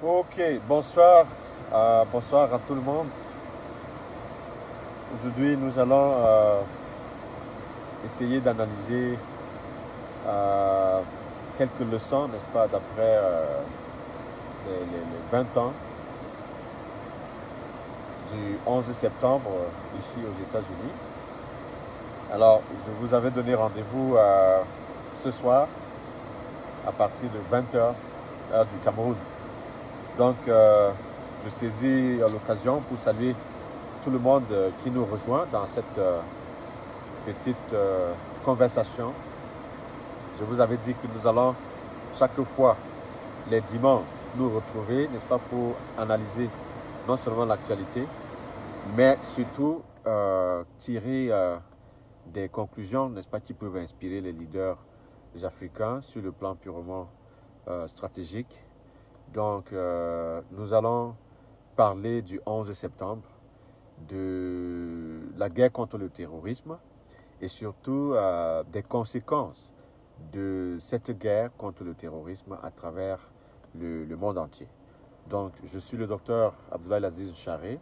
Ok, bonsoir. Bonsoir à tout le monde. Aujourd'hui, nous allons essayer d'analyser euh, quelques leçons, n'est-ce pas, d'après les 20 ans du 11 septembre ici aux États-Unis. Alors, je vous avais donné rendez-vous ce soir à partir de 20 heures, heure du Cameroun. Donc, je saisis l'occasion pour saluer tout le monde qui nous rejoint dans cette petite conversation. Je vous avais dit que nous allons chaque fois, les dimanches, nous retrouver, n'est-ce pas, pour analyser non seulement l'actualité, mais surtout tirer des conclusions, n'est-ce pas, qui peuvent inspirer les leaders africains sur le plan purement stratégique. Donc, nous allons parler du 11 septembre, de la guerre contre le terrorisme et surtout des conséquences de cette guerre contre le terrorisme à travers le monde entier. Donc, je suis le docteur Abdoulaye Aziz Charé.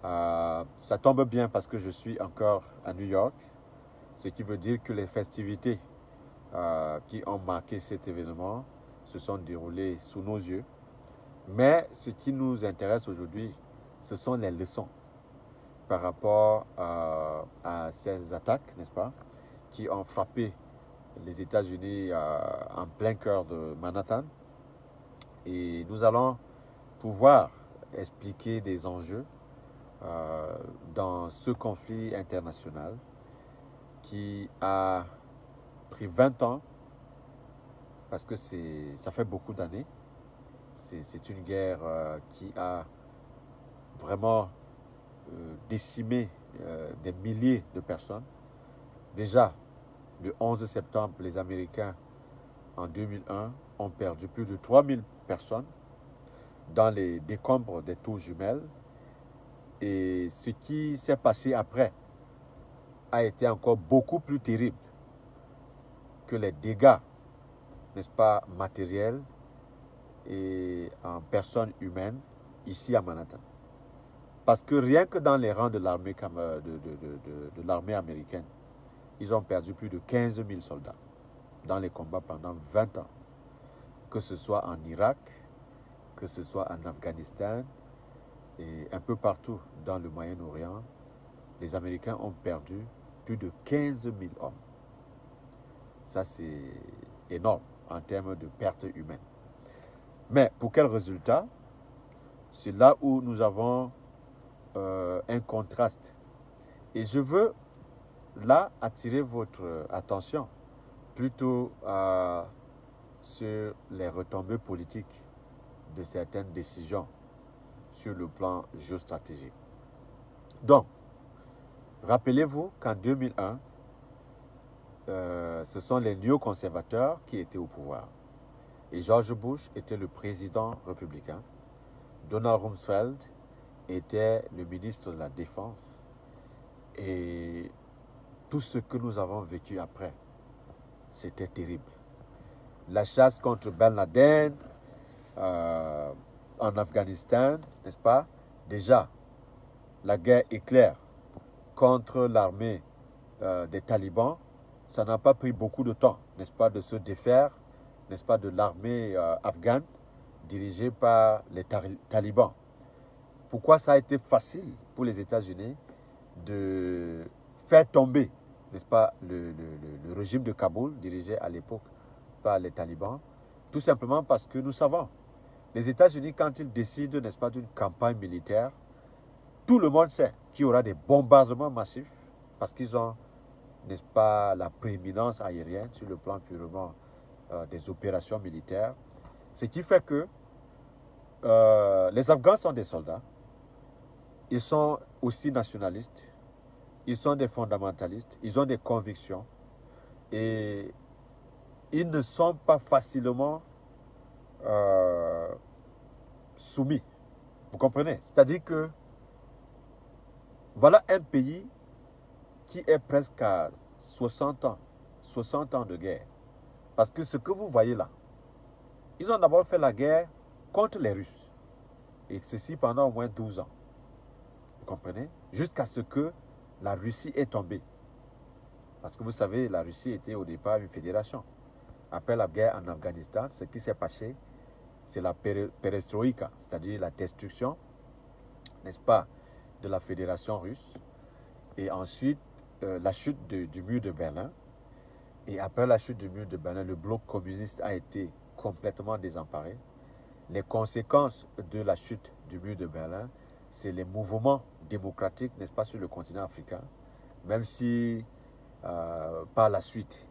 Ça tombe bien parce que je suis encore à New York, ce qui veut dire que les festivités qui ont marqué cet événement se sont déroulées sous nos yeux. Mais ce qui nous intéresse aujourd'hui, ce sont les leçons par rapport à ces attaques, n'est-ce pas, qui ont frappé les États-Unis en plein cœur de Manhattan. Et nous allons pouvoir expliquer des enjeux dans ce conflit international qui a pris 20 ans, parce que ça fait beaucoup d'années. C'est une guerre qui a vraiment décimé des milliers de personnes. Déjà, le 11 septembre, les Américains, en 2001, ont perdu plus de 3000 personnes dans les décombres des tours jumelles. Et ce qui s'est passé après a été encore beaucoup plus terrible que les dégâts, n'est-ce pas, matériels et en personnes humaines ici à Manhattan. Parce que rien que dans les rangs de l'armée de l'armée américaine, ils ont perdu plus de 15 000 soldats dans les combats pendant 20 ans. Que ce soit en Irak, que ce soit en Afghanistan et un peu partout dans le Moyen-Orient, les Américains ont perdu plus de 15 000 hommes. Ça, c'est énorme en termes de pertes humaines. Mais pour quel résultat? C'est là où nous avons un contraste. Et je veux là attirer votre attention plutôt sur les retombées politiques de certaines décisions sur le plan géostratégique. Donc, rappelez-vous qu'en 2001, ce sont les néoconservateurs qui étaient au pouvoir. Et George Bush était le président républicain. Donald Rumsfeld était le ministre de la Défense. Et tout ce que nous avons vécu après, c'était terrible. La chasse contre Ben Laden en Afghanistan, n'est-ce pas? Déjà, la guerre éclair contre l'armée des talibans, ça n'a pas pris beaucoup de temps, n'est-ce pas, de se défaire, n'est-ce pas, de l'armée afghane dirigée par les talibans. Pourquoi ça a été facile pour les États-Unis de faire tomber, n'est-ce pas, le régime de Kaboul, dirigé à l'époque par les talibans? Tout simplement parce que nous savons, les États-Unis, quand ils décident, n'est-ce pas, d'une campagne militaire, tout le monde sait qu'il y aura des bombardements massifs parce qu'ils ont, n'est-ce pas, la prééminence aérienne sur le plan purement des opérations militaires. Ce qui fait que les Afghans sont des soldats, ils sont aussi nationalistes, ils sont des fondamentalistes, ils ont des convictions et ils ne sont pas facilement soumis. Vous comprenez? C'est-à-dire que voilà un pays qui est presque à 60 ans de guerre. Parce que ce que vous voyez là, ils ont d'abord fait la guerre contre les Russes. Et ceci pendant au moins 12 ans. Vous comprenez? Jusqu'à ce que la Russie est tombée. Parce que vous savez, la Russie était au départ une fédération. Après la guerre en Afghanistan, ce qui s'est passé, c'est la perestroïka, c'est-à-dire la destruction, n'est-ce pas, de la fédération russe. Et ensuite, la chute du mur de Berlin. Et après la chute du mur de Berlin, le bloc communiste a été complètement désemparé. Les conséquences de la chute du mur de Berlin, c'est les mouvements démocratiques, n'est-ce pas, sur le continent africain. Même si, par la suite,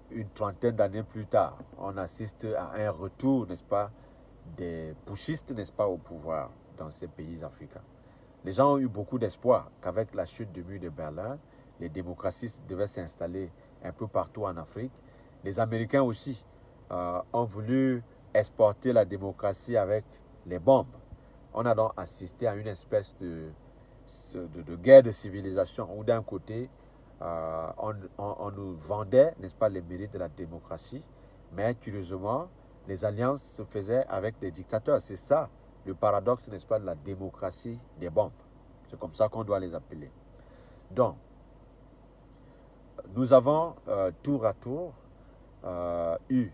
une trentaine d'années plus tard, on assiste à un retour, n'est-ce pas, des putschistes, n'est-ce pas, au pouvoir dans ces pays africains. Les gens ont eu beaucoup d'espoir qu'avec la chute du mur de Berlin, les démocraties devaient s'installer un peu partout en Afrique. Les Américains aussi ont voulu exporter la démocratie avec les bombes. On a donc assisté à une espèce de guerre de civilisation où d'un côté, on nous vendait, n'est-ce pas, les mérites de la démocratie, mais curieusement, les alliances se faisaient avec des dictateurs. C'est ça le paradoxe, n'est-ce pas, de la démocratie des bombes. C'est comme ça qu'on doit les appeler. Donc, nous avons tour à tour eu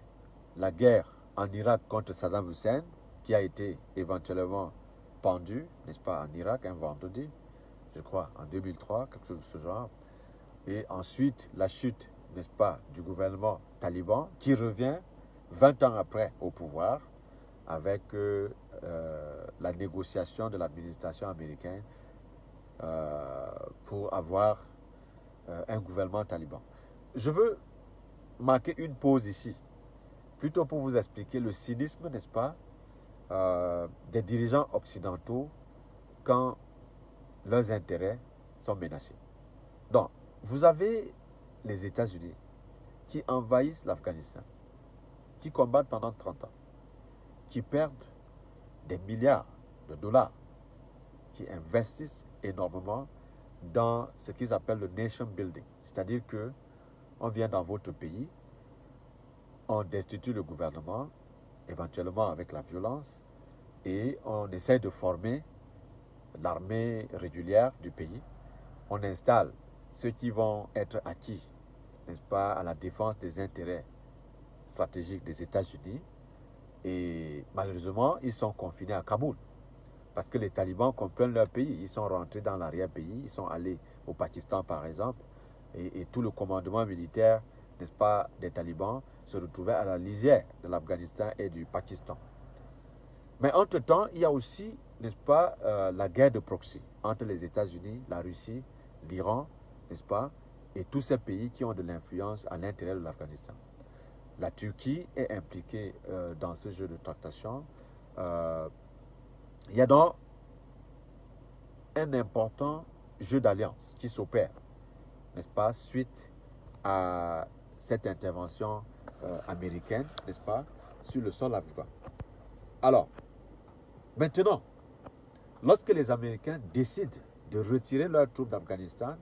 la guerre en Irak contre Saddam Hussein, qui a été éventuellement pendu, n'est-ce pas, en Irak, un vendredi, je crois, en 2003, quelque chose de ce genre. Et ensuite, la chute, n'est-ce pas, du gouvernement taliban, qui revient 20 ans après au pouvoir, avec la négociation de l'administration américaine pour avoir un gouvernement taliban. Je veux marquer une pause ici, plutôt pour vous expliquer le cynisme, n'est-ce pas, des dirigeants occidentaux quand leurs intérêts sont menacés. Donc, vous avez les États-Unis qui envahissent l'Afghanistan, qui combattent pendant 30 ans, qui perdent des milliards de dollars, qui investissent énormément dans ce qu'ils appellent le nation building. C'est-à-dire qu'on vient dans votre pays, on destitue le gouvernement, éventuellement avec la violence, et on essaie de former l'armée régulière du pays. On installe ceux qui vont être acquis, n'est-ce pas, à la défense des intérêts stratégiques des États-Unis. Et malheureusement, ils sont confinés à Kaboul. Parce que les talibans comprennent leur pays. Ils sont rentrés dans l'arrière-pays. Ils sont allés au Pakistan, par exemple. Et tout le commandement militaire, n'est-ce pas, des talibans se retrouvait à la lisière de l'Afghanistan et du Pakistan. Mais entre-temps, il y a aussi, n'est-ce pas, la guerre de proxy entre les États-Unis, la Russie, l'Iran, n'est-ce pas, et tous ces pays qui ont de l'influence à l'intérieur de l'Afghanistan. La Turquie est impliquée dans ce jeu de tractation. Il y a donc un important jeu d'alliance qui s'opère, n'est-ce pas, suite à cette intervention américaine, n'est-ce pas, sur le sol afghan. Alors, maintenant, lorsque les Américains décident de retirer leurs troupes d'Afghanistan,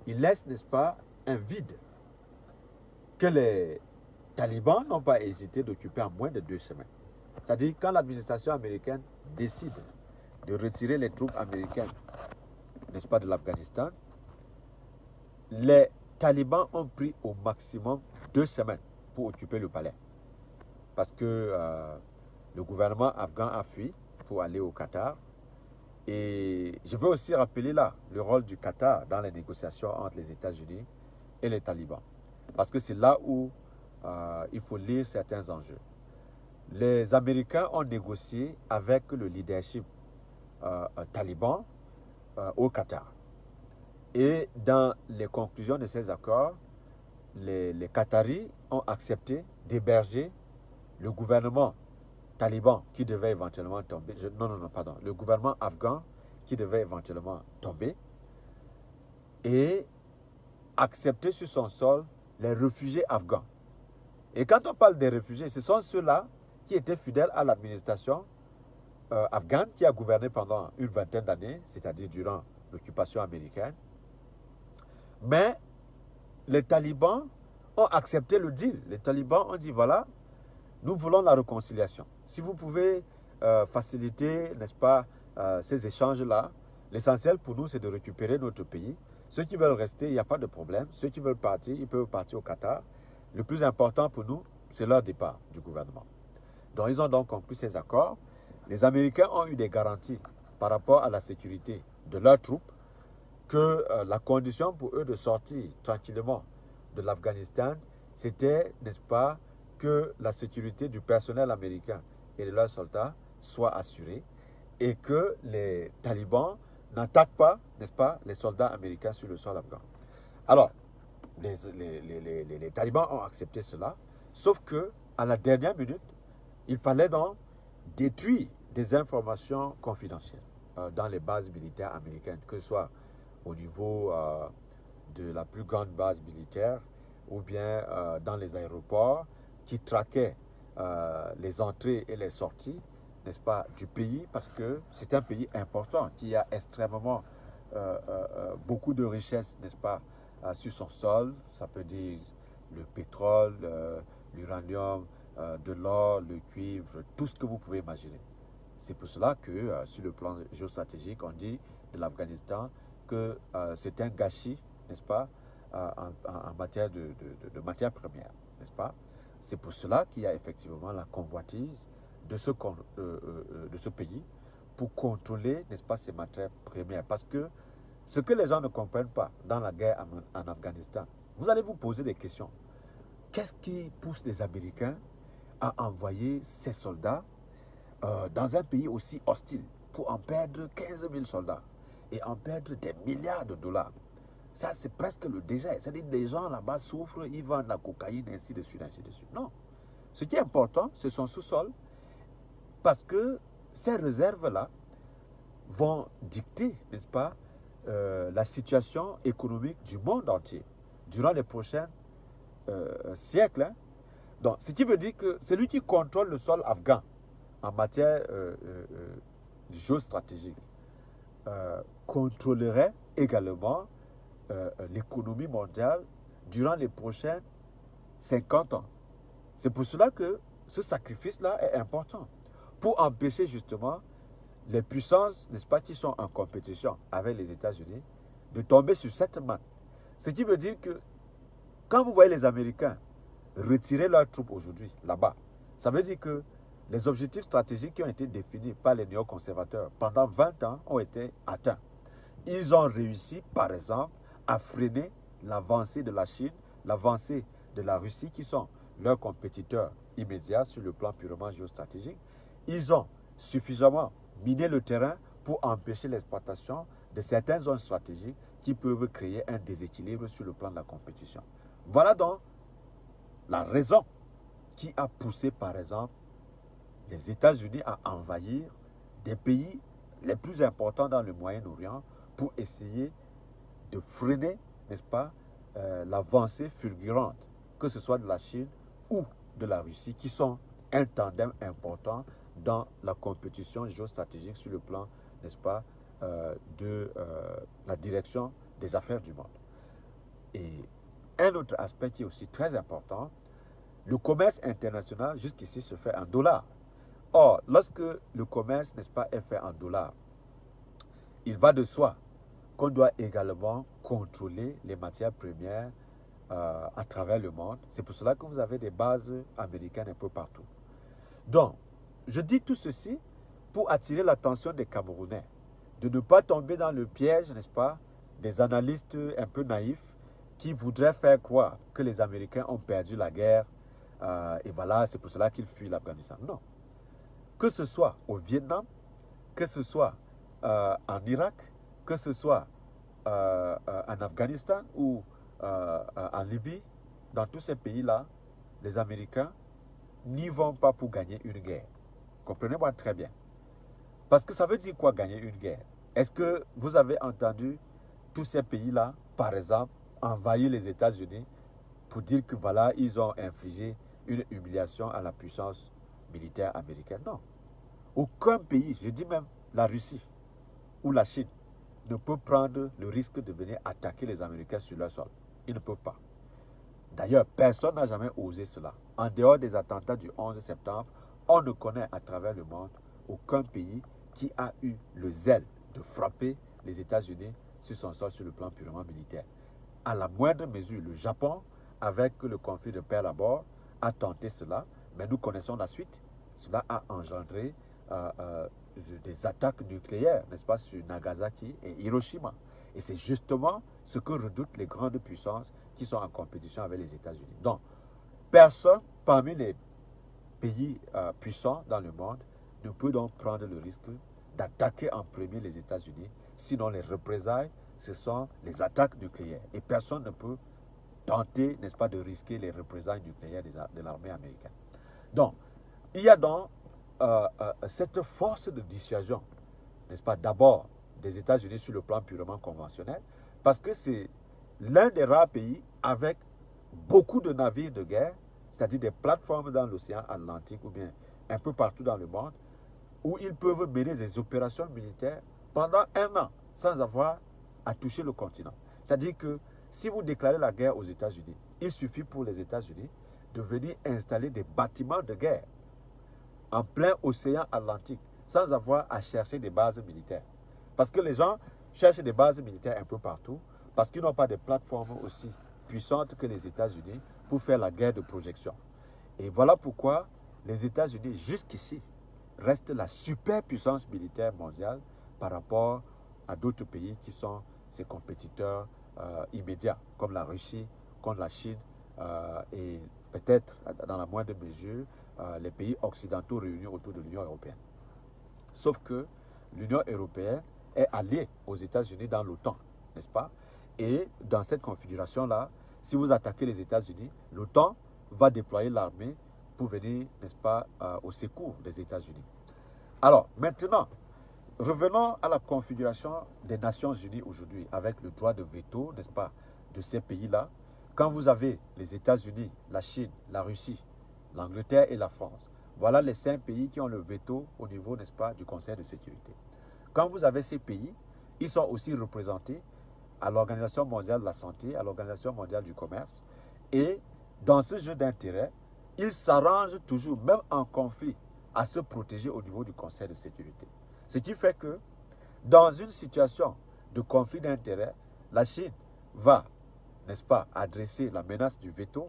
ils laissent, n'est-ce pas, un vide que les talibans n'ont pas hésité d'occuper en moins de 2 semaines. C'est-à-dire quand l'administration américaine décide de retirer les troupes américaines, n'est-ce pas, de l'Afghanistan, les talibans ont pris au maximum 2 semaines pour occuper le palais. Parce que le gouvernement afghan a fui pour aller au Qatar. Et je veux aussi rappeler là le rôle du Qatar dans les négociations entre les États-Unis et les talibans. Parce que c'est là où il faut lire certains enjeux. Les Américains ont négocié avec le leadership taliban au Qatar. Et dans les conclusions de ces accords, les Qataris ont accepté d'héberger le gouvernement taliban qui devait éventuellement tomber. Le gouvernement afghan qui devait éventuellement tomber et accepter sur son sol les réfugiés afghans. Et quand on parle des réfugiés, ce sont ceux-là qui étaient fidèles à l'administration afghane qui a gouverné pendant une vingtaine d'années, c'est-à-dire durant l'occupation américaine. Mais les talibans ont accepté le deal. Les talibans ont dit, voilà, Nous voulons la réconciliation. Si vous pouvez faciliter, n'est-ce pas, ces échanges-là, l'essentiel pour nous, c'est de récupérer notre pays. Ceux qui veulent rester, il n'y a pas de problème. Ceux qui veulent partir, ils peuvent partir au Qatar. Le plus important pour nous, c'est leur départ du gouvernement. Donc, ils ont donc conclu ces accords. Les Américains ont eu des garanties par rapport à la sécurité de leurs troupes que la condition pour eux de sortir tranquillement de l'Afghanistan, c'était, n'est-ce pas, que la sécurité du personnel américain et de leurs soldats soit assurée et que les talibans n'attaquent pas, n'est-ce pas, les soldats américains sur le sol afghan. Alors, les talibans ont accepté cela, sauf que à la dernière minute, il fallait donc détruire des informations confidentielles dans les bases militaires américaines, que ce soit au niveau de la plus grande base militaire ou bien dans les aéroports qui traquaient les entrées et les sorties, n'est-ce pas, du pays, parce que c'est un pays important qui a extrêmement beaucoup de richesses, n'est-ce pas, sur son sol. Ça peut dire le pétrole, l'uranium, de l'or, le cuivre, tout ce que vous pouvez imaginer. C'est pour cela que sur le plan géostratégique, on dit de l'Afghanistan que c'est un gâchis, n'est-ce pas, en matière de matières premières, n'est-ce pas. C'est pour cela qu'il y a effectivement la convoitise de ce pays pour contrôler, n'est-ce pas, ces matières premières. Parce que ce que les gens ne comprennent pas dans la guerre en Afghanistan, vous allez vous poser des questions. Qu'est-ce qui pousse les Américains à envoyer ces soldats dans un pays aussi hostile pour en perdre 15 000 soldats et en perdre des milliards de dollars? Ça, c'est presque le désert. C'est-à-dire que les gens là-bas souffrent, ils vendent la cocaïne, ainsi de suite, ainsi de suite. Non. Ce qui est important, c'est son sous-sol, parce que ces réserves-là vont dicter, n'est-ce pas, la situation économique du monde entier durant les prochains siècles. Hein. Donc, ce qui veut dire que celui qui contrôle le sol afghan en matière géostratégique contrôlerait également l'économie mondiale durant les prochains 50 ans. C'est pour cela que ce sacrifice-là est important, pour empêcher justement les puissances, n'est-ce pas, qui sont en compétition avec les États-Unis, de tomber sur cette manne. Ce qui veut dire que quand vous voyez les Américains retirer leurs troupes aujourd'hui, là-bas, ça veut dire que les objectifs stratégiques qui ont été définis par les néoconservateurs pendant 20 ans ont été atteints. Ils ont réussi, par exemple, à freiner l'avancée de la Chine, l'avancée de la Russie, qui sont leurs compétiteurs immédiats sur le plan purement géostratégique. Ils ont suffisamment miné le terrain pour empêcher l'exploitation de certaines zones stratégiques qui peuvent créer un déséquilibre sur le plan de la compétition. Voilà donc la raison qui a poussé, par exemple, les États-Unis à envahir des pays les plus importants dans le Moyen-Orient pour essayer de freiner, n'est-ce pas, l'avancée fulgurante, que ce soit de la Chine ou de la Russie, qui sont un tandem important dans la compétition géostratégique sur le plan, n'est-ce pas, de la direction des affaires du monde. Et un autre aspect qui est aussi très important, le commerce international jusqu'ici se fait en dollars. Or, lorsque le commerce, n'est-ce pas, est fait en dollars, il va de soi qu'on doit également contrôler les matières premières à travers le monde. C'est pour cela que vous avez des bases américaines un peu partout. Donc, je dis tout ceci pour attirer l'attention des Camerounais, de ne pas tomber dans le piège, n'est-ce pas, des analystes un peu naïfs qui voudraient faire croire que les Américains ont perdu la guerre et voilà, c'est pour cela qu'ils fuient l'Afghanistan. Non. Que ce soit au Vietnam, que ce soit en Irak, que ce soit en Afghanistan ou en Libye, dans tous ces pays-là, les Américains n'y vont pas pour gagner une guerre. Comprenez-moi très bien. Parce que ça veut dire quoi gagner une guerre? Est-ce que vous avez entendu tous ces pays-là, par exemple, envahir les États-Unis pour dire que voilà, ils ont infligé une humiliation à la puissance militaire américaine? Non. Aucun pays, je dis même la Russie ou la Chine, ne peut prendre le risque de venir attaquer les Américains sur leur sol. Ils ne peuvent pas. D'ailleurs, personne n'a jamais osé cela. En dehors des attentats du 11 septembre, on ne connaît à travers le monde aucun pays qui a eu le zèle de frapper les États-Unis sur son sol sur le plan purement militaire. À la moindre mesure, le Japon, avec le conflit de Pearl Harbor, a tenté cela, mais nous connaissons la suite. Cela a engendré des attaques nucléaires, n'est-ce pas, sur Nagasaki et Hiroshima. Et c'est justement ce que redoutent les grandes puissances qui sont en compétition avec les États-Unis. Donc, personne parmi les pays puissants dans le monde ne peut donc prendre le risque d'attaquer en premier les États-Unis, sinon les représailles, ce sont les attaques nucléaires. Et personne ne peut tenter, n'est-ce pas, de risquer les représailles nucléaires de l'armée américaine. Donc, il y a donc cette force de dissuasion, n'est-ce pas, d'abord des États-Unis sur le plan purement conventionnel, parce que c'est l'un des rares pays avec beaucoup de navires de guerre, c'est-à-dire des plateformes dans l'océan Atlantique ou bien un peu partout dans le monde, où ils peuvent mener des opérations militaires pendant 1 an sans avoir à toucher le continent. C'est-à-dire que si vous déclarez la guerre aux États-Unis, il suffit pour les États-Unis de venir installer des bâtiments de guerre en plein océan Atlantique sans avoir à chercher des bases militaires. Parce que les gens cherchent des bases militaires un peu partout parce qu'ils n'ont pas de plateformes aussi puissantes que les États-Unis pour faire la guerre de projection. Et voilà pourquoi les États-Unis, jusqu'ici, restent la superpuissance militaire mondiale par rapport à d'autres pays qui sont ses compétiteurs immédiats, comme la Russie, comme la Chine et peut-être, dans la moindre mesure, les pays occidentaux réunis autour de l'Union européenne. Sauf que l'Union européenne est alliée aux États-Unis dans l'OTAN, n'est-ce pas? Et dans cette configuration-là, si vous attaquez les États-Unis, l'OTAN va déployer l'armée pour venir, n'est-ce pas, au secours des États-Unis. Alors, maintenant, revenons à la configuration des Nations Unies aujourd'hui, avec le droit de veto, n'est-ce pas, de ces pays-là. Quand vous avez les États-Unis, la Chine, la Russie, l'Angleterre et la France, voilà les 5 pays qui ont le veto au niveau, n'est-ce pas, du Conseil de sécurité. Quand vous avez ces pays, ils sont aussi représentés à l'Organisation mondiale de la santé, à l'Organisation mondiale du commerce. Et dans ce jeu d'intérêts, ils s'arrangent toujours, même en conflit, à se protéger au niveau du Conseil de sécurité. Ce qui fait que, dans une situation de conflit d'intérêts, la Chine va, n'est-ce pas, adresser la menace du veto,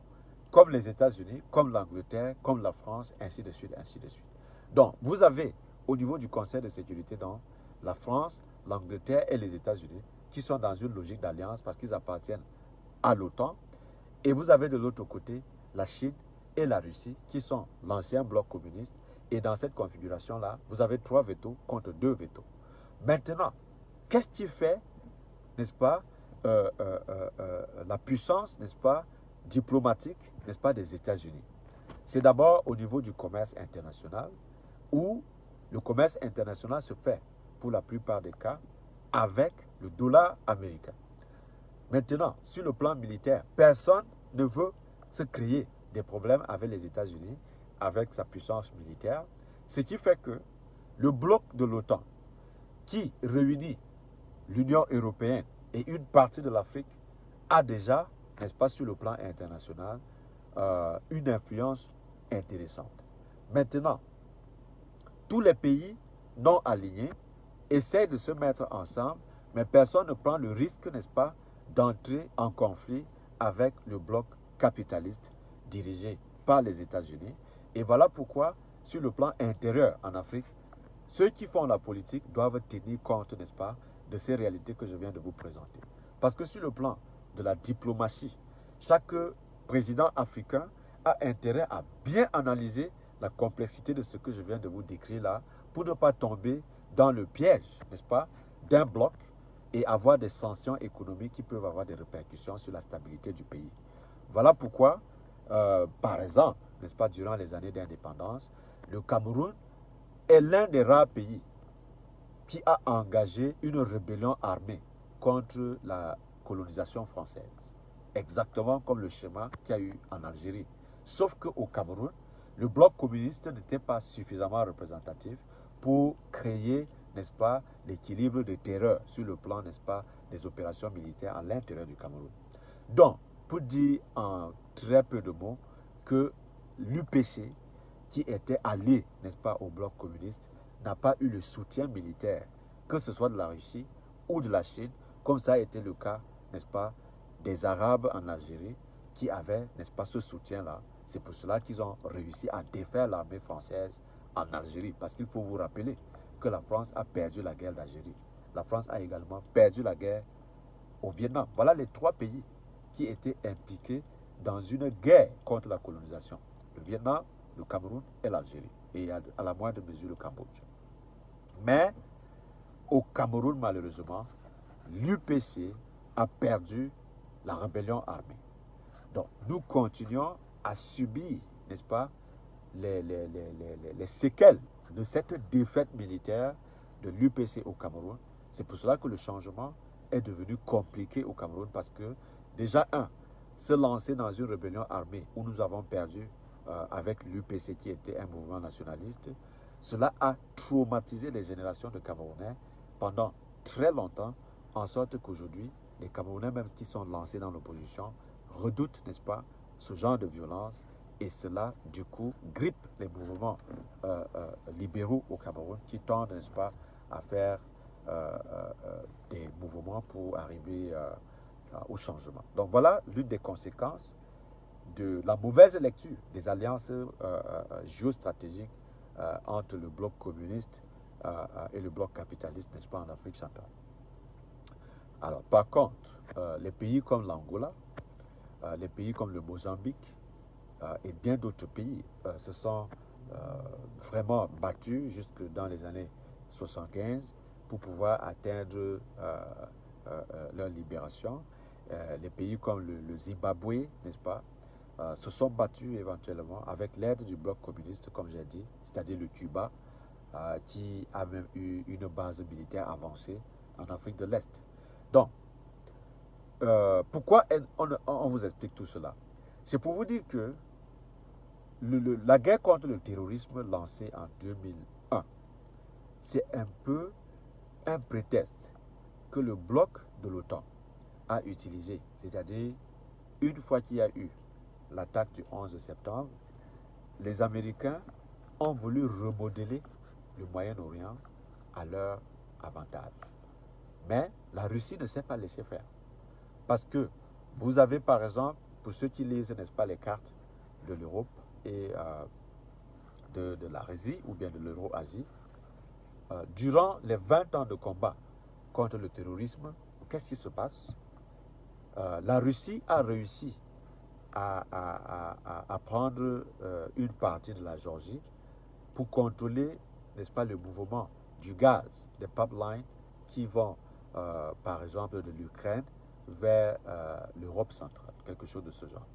comme les États-Unis, comme l'Angleterre, comme la France, ainsi de suite, ainsi de suite. Donc, vous avez, au niveau du Conseil de sécurité, donc, la France, l'Angleterre et les États-Unis, qui sont dans une logique d'alliance parce qu'ils appartiennent à l'OTAN. Et vous avez de l'autre côté la Chine et la Russie, qui sont l'ancien bloc communiste. Et dans cette configuration-là, vous avez 3 veto contre 2 veto. Maintenant, qu'est-ce qui fait, n'est-ce pas, la puissance, n'est-ce pas, diplomatique, n'est-ce pas, des États-Unis? C'est d'abord au niveau du commerce international, où le commerce international se fait, pour la plupart des cas, avec le dollar américain. Maintenant, sur le plan militaire, personne ne veut se créer des problèmes avec les États-Unis, avec sa puissance militaire, ce qui fait que le bloc de l'OTAN, qui réunit l'Union européenne et une partie de l'Afrique, a déjà, n'est-ce pas, sur le plan international, une influence intéressante. Maintenant, tous les pays non alignés essaient de se mettre ensemble, mais personne ne prend le risque, n'est-ce pas, d'entrer en conflit avec le bloc capitaliste dirigé par les États-Unis. Et voilà pourquoi, sur le plan intérieur en Afrique, ceux qui font la politique doivent tenir compte, n'est-ce pas, de ces réalités que je viens de vous présenter. Parce que sur le plan de la diplomatie, chaque président africain a intérêt à bien analyser la complexité de ce que je viens de vous décrire là, pour ne pas tomber dans le piège, n'est-ce pas, d'un bloc et avoir des sanctions économiques qui peuvent avoir des répercussions sur la stabilité du pays. Voilà pourquoi, par exemple, n'est-ce pas, durant les années d'indépendance, le Cameroun est l'un des rares pays qui a engagé une rébellion armée contre la colonisation française. Exactement comme le schéma qu'il y a eu en Algérie. Sauf qu'au Cameroun, le bloc communiste n'était pas suffisamment représentatif pour créer, n'est-ce pas, l'équilibre de terreur sur le plan, n'est-ce pas, des opérations militaires à l'intérieur du Cameroun. Donc, pour dire en très peu de mots que l'UPC, qui était allié, n'est-ce pas, au bloc communiste, n'a pas eu le soutien militaire, que ce soit de la Russie ou de la Chine, comme ça a été le cas, n'est-ce pas, des Arabes en Algérie, qui avaient, n'est-ce pas, ce soutien-là. C'est pour cela qu'ils ont réussi à défaire l'armée française en Algérie. Parce qu'il faut vous rappeler que la France a perdu la guerre d'Algérie. La France a également perdu la guerre au Vietnam. Voilà les 3 pays qui étaient impliqués dans une guerre contre la colonisation. Le Vietnam, le Cameroun et l'Algérie. Et à la moindre mesure le Cambodge. Mais au Cameroun, malheureusement, l'UPC a perdu la rébellion armée. Donc, nous continuons à subir, n'est-ce pas, les séquelles de cette défaite militaire de l'UPC au Cameroun. C'est pour cela que le changement est devenu compliqué au Cameroun parce que, déjà, se lancer dans une rébellion armée où nous avons perdu avec l'UPC qui était un mouvement nationaliste, cela a traumatisé les générations de Camerounais pendant très longtemps, en sorte qu'aujourd'hui, les Camerounais même qui sont lancés dans l'opposition redoutent, n'est-ce pas, ce genre de violence et cela, du coup, grippe les mouvements libéraux au Cameroun qui tendent, n'est-ce pas, à faire des mouvements pour arriver au changement. Donc voilà l'une des conséquences de la mauvaise lecture des alliances géostratégiques entre le bloc communiste et le bloc capitaliste, n'est-ce pas, en Afrique centrale. Alors, par contre, les pays comme l'Angola, les pays comme le Mozambique et bien d'autres pays se sont vraiment battus jusque dans les années 75 pour pouvoir atteindre leur libération. Les pays comme le Zimbabwe, n'est-ce pas, se sont battus éventuellement avec l'aide du bloc communiste, comme j'ai dit, c'est-à-dire le Cuba, qui a même eu une base militaire avancée en Afrique de l'Est. Donc, pourquoi on vous explique tout cela? C'est pour vous dire que la guerre contre le terrorisme lancée en 2001, c'est un peu un prétexte que le bloc de l'OTAN a utilisé. C'est-à-dire, une fois qu'il y a eu l'attaque du 11 septembre, les Américains ont voulu remodeler le Moyen-Orient à leur avantage. Mais la Russie ne s'est pas laissée faire. Parce que vous avez, par exemple, pour ceux qui lisent, n'est-ce pas, les cartes de l'Europe et de l'Asie ou bien de l'Euro-Asie, durant les 20 ans de combat contre le terrorisme, qu'est-ce qui se passe? La Russie a réussi à prendre une partie de la Géorgie pour contrôler, n'est-ce pas, le mouvement du gaz, des pipelines qui vont, par exemple, de l'Ukraine vers l'Europe centrale, quelque chose de ce genre.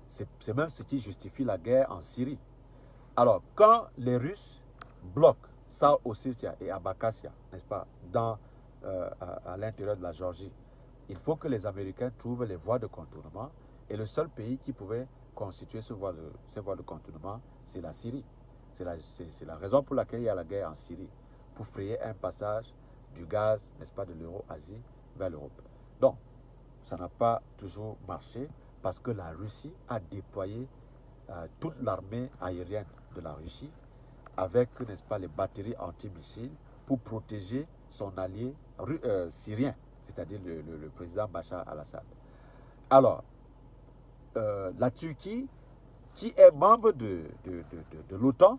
C'est même ce qui justifie la guerre en Syrie. Alors, quand les Russes bloquent South-Ossétie et Abkhazia, n'est-ce pas, à l'intérieur de la Géorgie, il faut que les Américains trouvent les voies de contournement et le seul pays qui pouvait constituer ces voies de contournement, c'est la Syrie. C'est la raison pour laquelle il y a la guerre en Syrie, pour frayer un passage du gaz, n'est-ce pas, de l'Euro-Asie vers l'Europe. Donc, ça n'a pas toujours marché parce que la Russie a déployé toute l'armée aérienne de la Russie avec, n'est-ce pas, les batteries antimissiles pour protéger son allié syrien, c'est-à-dire le président Bachar al-Assad. Alors, la Turquie, qui est membre de l'OTAN,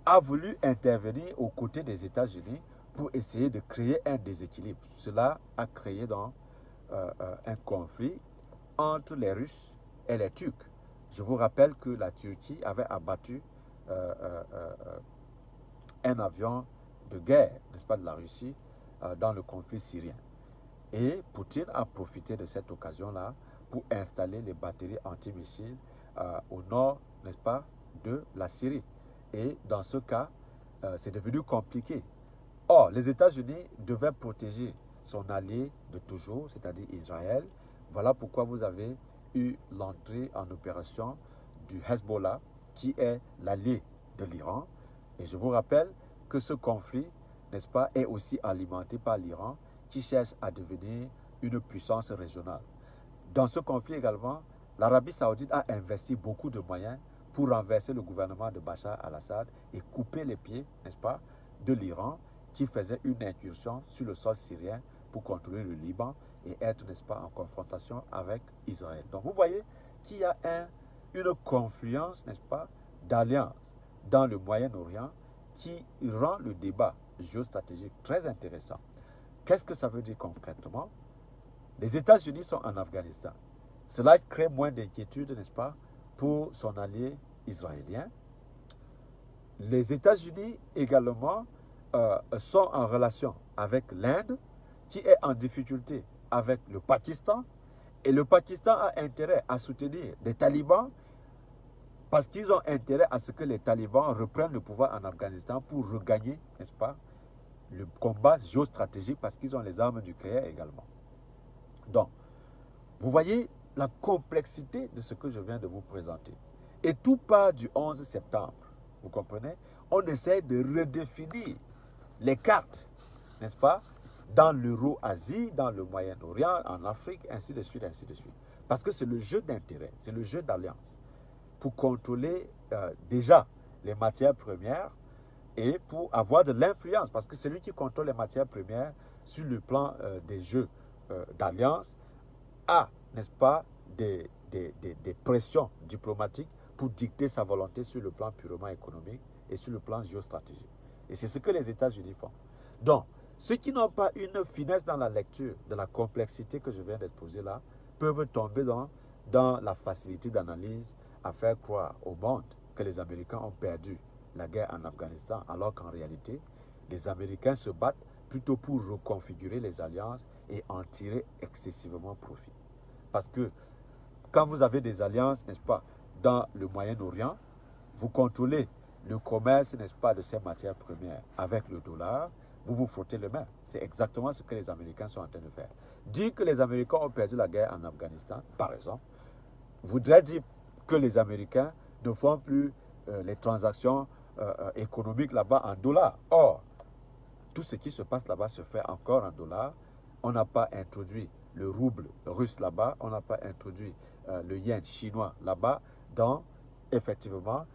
a voulu intervenir aux côtés des États-Unis pour essayer de créer un déséquilibre. Cela a créé donc un conflit entre les Russes et les Turcs. Je vous rappelle que la Turquie avait abattu un avion de guerre, n'est-ce pas, de la Russie dans le conflit syrien. Et Poutine a profité de cette occasion-là pour installer les batteries antimissiles au nord, n'est-ce pas, de la Syrie. Et dans ce cas, c'est devenu compliqué. Or, les États-Unis devaient protéger son allié de toujours, c'est-à-dire Israël. Voilà pourquoi vous avez eu l'entrée en opération du Hezbollah, qui est l'allié de l'Iran. Et je vous rappelle que ce conflit, n'est-ce pas, est aussi alimenté par l'Iran, qui cherche à devenir une puissance régionale. Dans ce conflit également, l'Arabie Saoudite a investi beaucoup de moyens pour renverser le gouvernement de Bachar al-Assad et couper les pieds, n'est-ce pas, de l'Iran qui faisait une incursion sur le sol syrien pour contrôler le Liban et être, n'est-ce pas, en confrontation avec Israël. Donc vous voyez qu'il y a une confluence, n'est-ce pas, d'alliances dans le Moyen-Orient qui rend le débat géostratégique très intéressant. Qu'est-ce que ça veut dire concrètement? Les États-Unis sont en Afghanistan. Cela crée moins d'inquiétude, n'est-ce pas, pour son allié israélien. Les États-Unis également sont en relation avec l'Inde, qui est en difficulté avec le Pakistan. Et le Pakistan a intérêt à soutenir les talibans parce qu'ils ont intérêt à ce que les talibans reprennent le pouvoir en Afghanistan pour regagner, n'est-ce pas, le combat géostratégique parce qu'ils ont les armes nucléaires également. Donc, vous voyez la complexité de ce que je viens de vous présenter. Et tout part du 11 septembre. Vous comprenez? On essaie de redéfinir les cartes, n'est-ce pas, dans l'Euro-Asie, dans le Moyen-Orient, en Afrique, ainsi de suite, ainsi de suite. Parce que c'est le jeu d'intérêt, c'est le jeu d'alliance pour contrôler déjà les matières premières et pour avoir de l'influence. Parce que celui qui contrôle les matières premières sur le plan des jeux d'alliance a, n'est-ce pas, des pressions diplomatiques pour dicter sa volonté sur le plan purement économique et sur le plan géostratégique. Et c'est ce que les États-Unis font. Donc, ceux qui n'ont pas une finesse dans la lecture de la complexité que je viens d'exposer là, peuvent tomber dans la facilité d'analyse à faire croire au monde que les Américains ont perdu la guerre en Afghanistan, alors qu'en réalité, les Américains se battent plutôt pour reconfigurer les alliances et en tirer excessivement profit. Parce que quand vous avez des alliances, n'est-ce pas, dans le Moyen-Orient, vous contrôlez le commerce, n'est-ce pas, de ces matières premières avec le dollar, vous vous frottez les mains. C'est exactement ce que les Américains sont en train de faire. Dire que les Américains ont perdu la guerre en Afghanistan, par exemple, voudrait dire que les Américains ne font plus les transactions économiques là-bas en dollars. Or, tout ce qui se passe là-bas se fait encore en dollars. On n'a pas introduit le rouble russe là-bas, on n'a pas introduit le yen chinois là-bas. Donc, effectivement,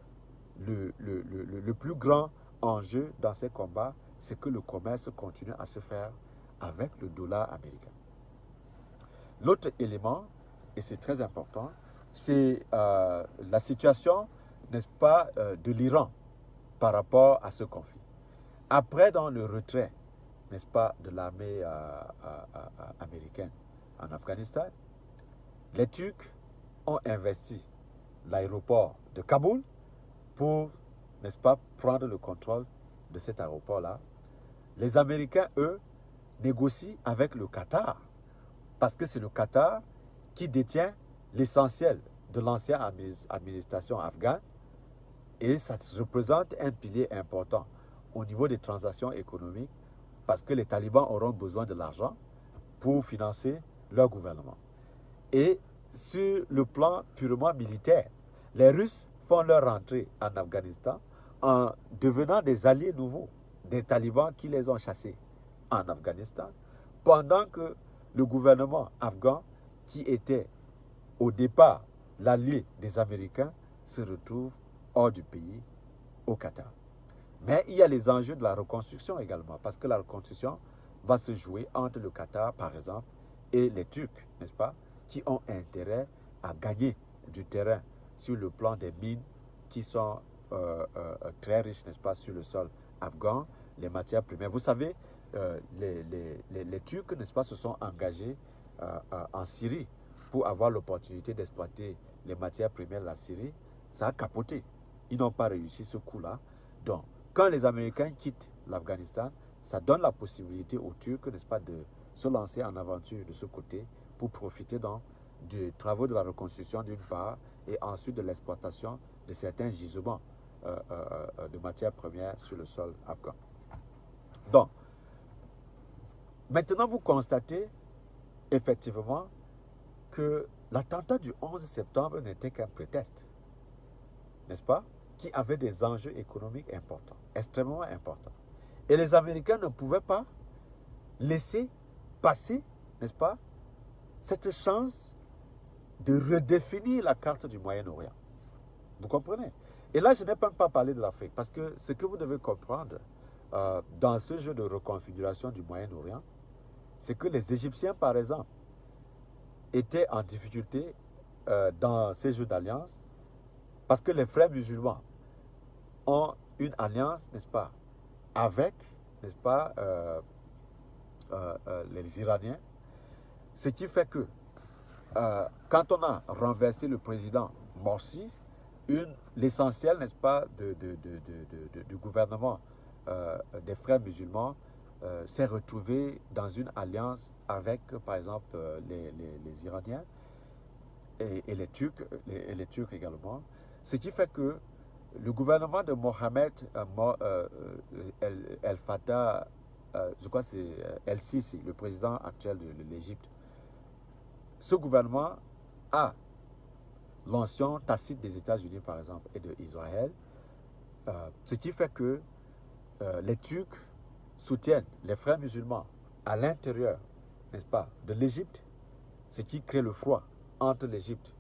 le plus grand enjeu dans ces combats, c'est que le commerce continue à se faire avec le dollar américain. L'autre élément, et c'est très important, c'est la situation, n'est-ce pas, de l'Iran par rapport à ce conflit. Après, dans le retrait, n'est-ce pas, de l'armée américaine en Afghanistan, les Turcs ont investi l'aéroport de Kaboul pour, n'est-ce pas, prendre le contrôle de cet aéroport-là. Les Américains, eux, négocient avec le Qatar parce que c'est le Qatar qui détient l'essentiel de l'ancienne administration afghane et ça représente un pilier important au niveau des transactions économiques parce que les talibans auront besoin de l'argent pour financer leur gouvernement. Et sur le plan purement militaire, les Russes font leur entrée en Afghanistan en devenant des alliés nouveaux des talibans qui les ont chassés en Afghanistan, pendant que le gouvernement afghan, qui était au départ l'allié des Américains, se retrouve hors du pays, au Qatar. Mais il y a les enjeux de la reconstruction également, parce que la reconstruction va se jouer entre le Qatar, par exemple, et les Turcs, n'est-ce pas, qui ont intérêt à gagner du terrain sur le plan des mines qui sont très riches, n'est-ce pas, sur le sol afghan, les matières premières. Vous savez, les Turcs, n'est-ce pas, se sont engagés en Syrie pour avoir l'opportunité d'exploiter les matières premières de la Syrie. Ça a capoté. Ils n'ont pas réussi ce coup-là. Donc, quand les Américains quittent l'Afghanistan, ça donne la possibilité aux Turcs, n'est-ce pas, de se lancer en aventure de ce côté pour profiter donc des travaux de la reconstruction d'une part et ensuite de l'exploitation de certains gisements de matières premières sur le sol afghan. Donc, maintenant vous constatez effectivement que l'attentat du 11 septembre n'était qu'un prétexte, n'est-ce pas, qui avait des enjeux économiques importants, extrêmement importants. Et les Américains ne pouvaient pas laisser passer, n'est-ce pas, cette chance de redéfinir la carte du Moyen-Orient. Vous comprenez? Et là, je n'ai même pas parlé de l'Afrique, parce que ce que vous devez comprendre dans ce jeu de reconfiguration du Moyen-Orient, c'est que les Égyptiens, par exemple, étaient en difficulté dans ces jeux d'alliance, parce que les frères musulmans ont une alliance, n'est-ce pas, avec, n'est-ce pas, les Iraniens, ce qui fait que quand on a renversé le président Morsi, l'essentiel, n'est-ce pas, du gouvernement des frères musulmans s'est retrouvé dans une alliance avec, par exemple, les Iraniens et les Turcs également. Ce qui fait que le gouvernement de Mohamed El-Fattah, je crois que c'est El-Sisi, le président actuel de l'Égypte, ce gouvernement a l'onction tacite des États-Unis, par exemple, et d'Israël, ce qui fait que les Turcs soutiennent les frères musulmans à l'intérieur, n'est-ce pas, de l'Égypte, ce qui crée le froid entre l'Égypte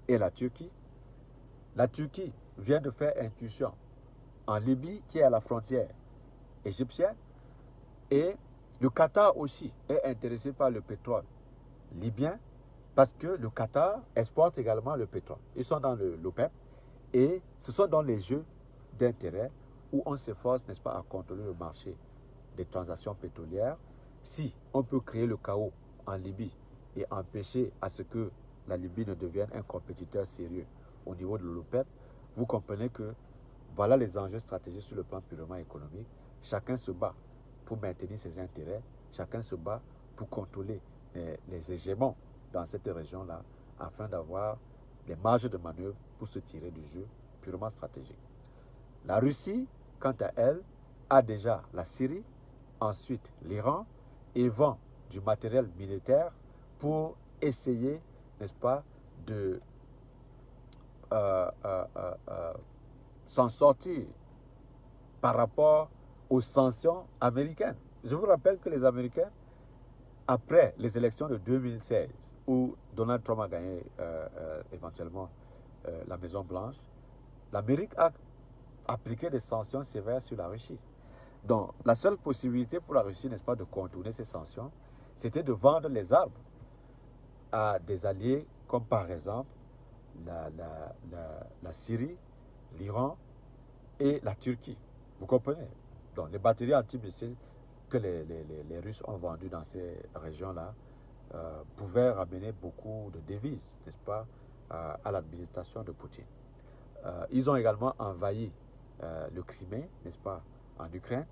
et la Turquie. La Turquie vient de faire incursion en Libye, qui est à la frontière égyptienne, et le Qatar aussi est intéressé par le pétrole libyen, parce que le Qatar exporte également le pétrole. Ils sont dans l'OPEP, et ce sont dans les jeux d'intérêt où on s'efforce, n'est-ce pas, à contrôler le marché des transactions pétrolières. Si on peut créer le chaos en Libye et empêcher à ce que la Libye ne devienne un compétiteur sérieux au niveau de l'OPEP, vous comprenez que voilà les enjeux stratégiques sur le plan purement économique. Chacun se bat pour maintenir ses intérêts, chacun se bat pour contrôler les hégémons dans cette région-là, afin d'avoir les marges de manœuvre pour se tirer du jeu purement stratégique. La Russie, quant à elle, a déjà la Syrie, ensuite l'Iran, et vend du matériel militaire pour essayer, n'est-ce pas, de s'en sortir par rapport aux sanctions américaines. Je vous rappelle que les Américains, après les élections de 2016, où Donald Trump a gagné éventuellement la Maison-Blanche, l'Amérique a appliqué des sanctions sévères sur la Russie. Donc, la seule possibilité pour la Russie, n'est-ce pas, de contourner ces sanctions, c'était de vendre les armes à des alliés comme par exemple la Syrie, l'Iran et la Turquie. Vous comprenez? Donc, les batteries antimissiles que les Russes ont vendues dans ces régions-là pouvaient ramener beaucoup de devises, n'est-ce pas, à l'administration de Poutine. Ils ont également envahi le Crimée, n'est-ce pas, en Ukraine,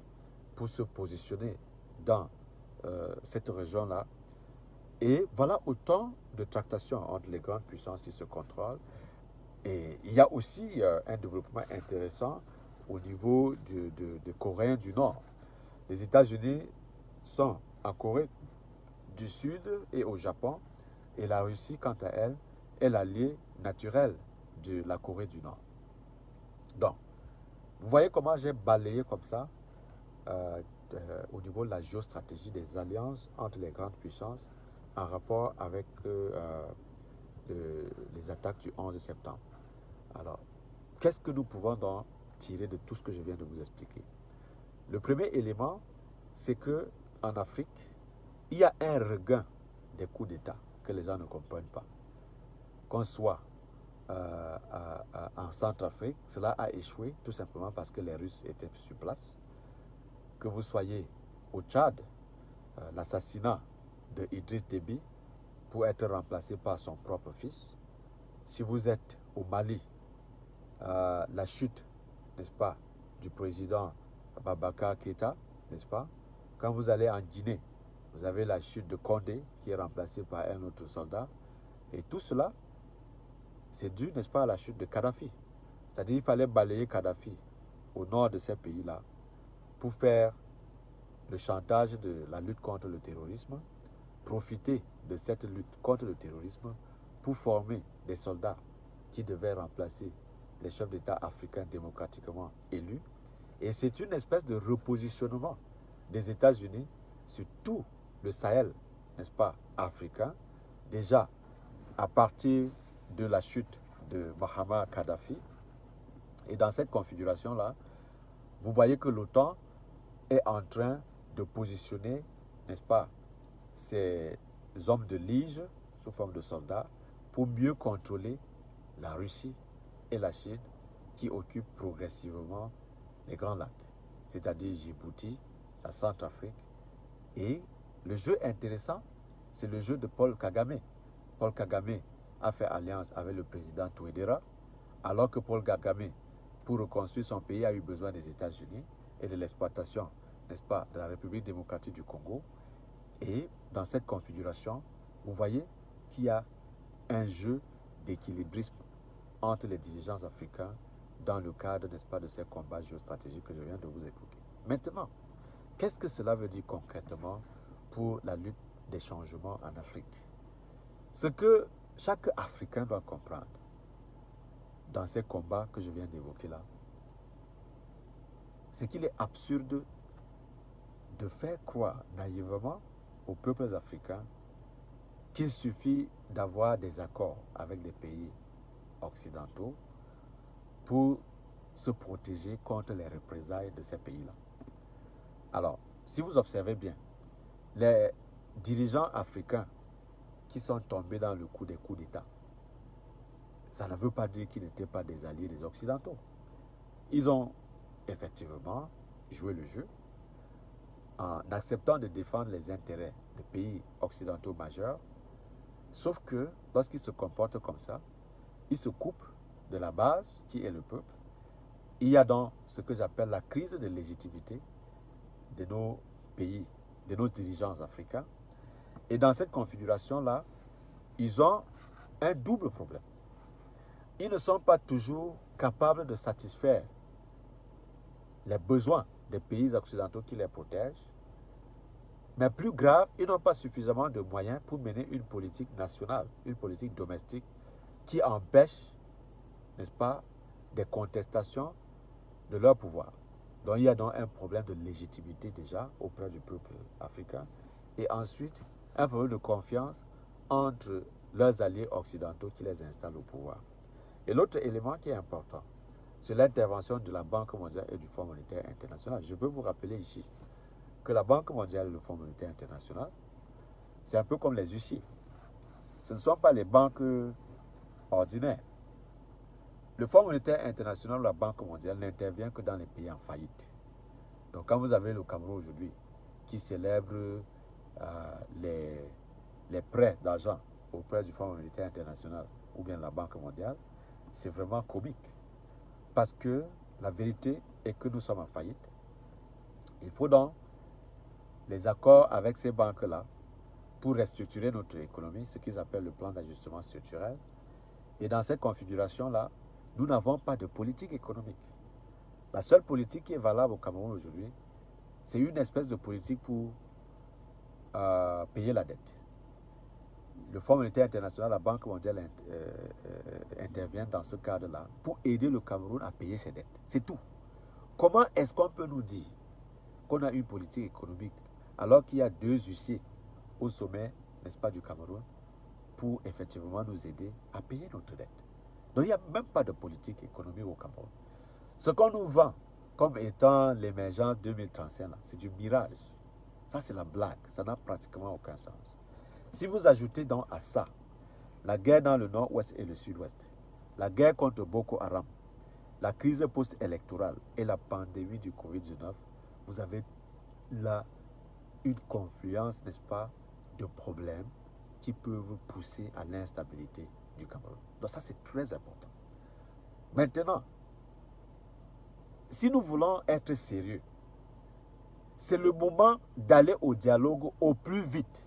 pour se positionner dans cette région-là. Et voilà autant de tractations entre les grandes puissances qui se contrôlent. Et il y a aussi un développement intéressant au niveau des Coréens du Nord. Les États-Unis sont en Corée du Sud et au Japon, et la Russie, quant à elle, est l'allié naturel de la Corée du Nord. Donc, vous voyez comment j'ai balayé comme ça au niveau de la géostratégie des alliances entre les grandes puissances en rapport avec les attaques du 11 septembre. Alors, qu'est-ce que nous pouvons donc tirer de tout ce que je viens de vous expliquer? Le premier élément, c'est que en Afrique, il y a un regain des coups d'État que les gens ne comprennent pas. Qu'on soit en Centrafrique, cela a échoué tout simplement parce que les Russes étaient sur place. Que vous soyez au Tchad, l'assassinat de Idriss Déby pour être remplacé par son propre fils. Si vous êtes au Mali, la chute, n'est-ce pas, du président Boubacar Keïta, n'est-ce pas? Quand vous allez en Guinée, vous avez la chute de Condé qui est remplacé par un autre soldat. Et tout cela, c'est dû, n'est-ce pas, à la chute de Kadhafi. C'est-à-dire qu'il fallait balayer Kadhafi au nord de ces pays-là pour faire le chantage de la lutte contre le terrorisme, profiter de cette lutte contre le terrorisme pour former des soldats qui devaient remplacer les chefs d'État africains démocratiquement élus. Et c'est une espèce de repositionnement des États-Unis sur tout le Sahel, n'est-ce pas, africain. Déjà, à partir de la chute de Mohamed Kadhafi. Et dans cette configuration-là, vous voyez que l'OTAN est en train de positionner, n'est-ce pas, ces hommes de lige sous forme de soldats pour mieux contrôler la Russie et la Chine qui occupent progressivement les grands lacs, c'est-à-dire Djibouti, la Centrafrique. Et le jeu intéressant, c'est le jeu de Paul Kagame. Paul Kagame a fait alliance avec le président Touadéra, alors que Paul Kagame, pour reconstruire son pays, a eu besoin des États-Unis et de l'exploitation, n'est-ce pas, de la République démocratique du Congo. Et dans cette configuration, vous voyez qu'il y a un jeu d'équilibrisme entre les dirigeants africains dans le cadre, n'est-ce pas, de ces combats géostratégiques que je viens de vous évoquer. Maintenant, qu'est-ce que cela veut dire concrètement pour la lutte des changements en Afrique? Ce que chaque Africain doit comprendre dans ces combats que je viens d'évoquer là, c'est qu'il est absurde de faire croire naïvement aux peuples africains qu'il suffit d'avoir des accords avec les pays occidentaux pour se protéger contre les représailles de ces pays-là. Alors, si vous observez bien, les dirigeants africains qui sont tombés dans le coup des coups d'État, ça ne veut pas dire qu'ils n'étaient pas des alliés des Occidentaux. Ils ont effectivement joué le jeu en acceptant de défendre les intérêts des pays occidentaux majeurs, sauf que lorsqu'ils se comportent comme ça, ils se coupent de la base qui est le peuple. Il y a donc ce que j'appelle la crise de légitimité de nos pays, de nos dirigeants africains. Et dans cette configuration-là, ils ont un double problème. Ils ne sont pas toujours capables de satisfaire les besoins des pays occidentaux qui les protègent. Mais plus grave, ils n'ont pas suffisamment de moyens pour mener une politique nationale, une politique domestique qui empêche, n'est-ce pas, des contestations de leur pouvoir. Donc il y a donc un problème de légitimité déjà auprès du peuple africain. Et ensuite, un problème de confiance entre leurs alliés occidentaux qui les installent au pouvoir. Et l'autre élément qui est important, c'est l'intervention de la Banque mondiale et du Fonds monétaire international. Je veux vous rappeler ici que la Banque mondiale et le Fonds monétaire international, c'est un peu comme les huissiers. Ce ne sont pas les banques ordinaires. Le Fonds monétaire international ou la Banque mondiale n'intervient que dans les pays en faillite. Donc quand vous avez le Cameroun aujourd'hui qui célèbre les prêts d'argent auprès du Fonds monétaire international ou bien de la Banque mondiale, c'est vraiment comique. Parce que la vérité est que nous sommes en faillite. Il faut donc les accords avec ces banques-là pour restructurer notre économie, ce qu'ils appellent le plan d'ajustement structurel. Et dans cette configuration-là, nous n'avons pas de politique économique. La seule politique qui est valable au Cameroun aujourd'hui, c'est une espèce de politique pour payer la dette. Le Fonds monétaire international, la Banque mondiale intervient dans ce cadre-là pour aider le Cameroun à payer ses dettes. C'est tout. Comment est-ce qu'on peut nous dire qu'on a une politique économique alors qu'il y a deux huissiers au sommet, n'est-ce pas, du Cameroun pour effectivement nous aider à payer notre dette? Donc il n'y a même pas de politique économique au Cameroun. Ce qu'on nous vend comme étant l'émergence 2035, c'est du mirage. Ça, c'est la blague. Ça n'a pratiquement aucun sens. Si vous ajoutez donc à ça la guerre dans le nord-ouest et le sud-ouest, la guerre contre Boko Haram, la crise post-électorale et la pandémie du Covid-19, vous avez là une confluence, n'est-ce pas, de problèmes qui peuvent vous pousser à l'instabilité du Cameroun. Donc ça, c'est très important. Maintenant, si nous voulons être sérieux, c'est le moment d'aller au dialogue au plus vite.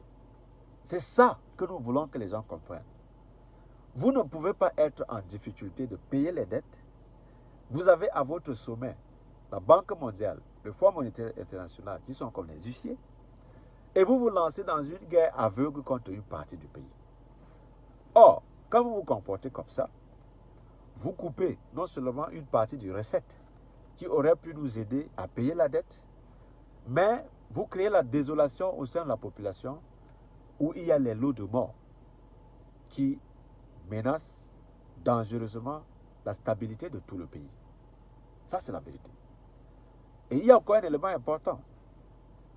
C'est ça que nous voulons que les gens comprennent. Vous ne pouvez pas être en difficulté de payer les dettes. Vous avez à votre sommet la Banque mondiale, le Fonds monétaire international, qui sont comme les huissiers. Et vous vous lancez dans une guerre aveugle contre une partie du pays. Or, quand vous vous comportez comme ça, vous coupez non seulement une partie du recette qui aurait pu nous aider à payer la dette, mais vous créez la désolation au sein de la population où il y a les lots de morts qui menace dangereusement la stabilité de tout le pays. Ça, c'est la vérité. Et il y a encore un élément important.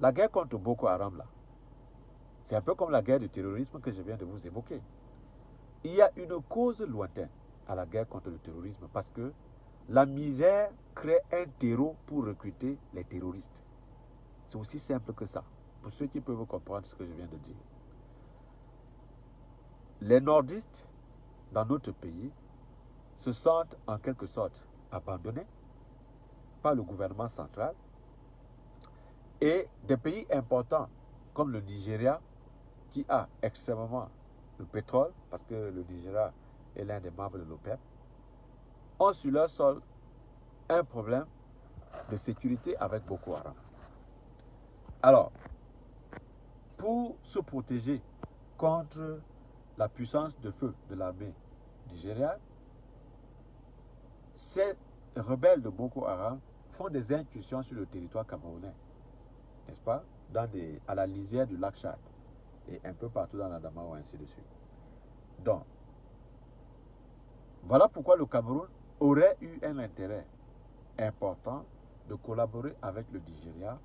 La guerre contre Boko Haram, là, c'est un peu comme la guerre du terrorisme que je viens de vous évoquer. Il y a une cause lointaine à la guerre contre le terrorisme parce que la misère crée un terreau pour recruter les terroristes. C'est aussi simple que ça, pour ceux qui peuvent comprendre ce que je viens de dire. Les nordistes, dans notre pays, se sentent en quelque sorte abandonnés par le gouvernement central et des pays importants comme le Nigeria, qui a extrêmement le pétrole, parce que le Nigeria est l'un des membres de l'OPEP, ont sur leur sol un problème de sécurité avec Boko Haram. Alors, pour se protéger contre la puissance de feu de l'armée nigériane, ces rebelles de Boko Haram font des incursions sur le territoire camerounais, n'est-ce pas, à la lisière du lac Tchad et un peu partout dans l'Adamawa, ainsi de suite. Donc, voilà pourquoi le Cameroun aurait eu un intérêt important de collaborer avec le Nigeria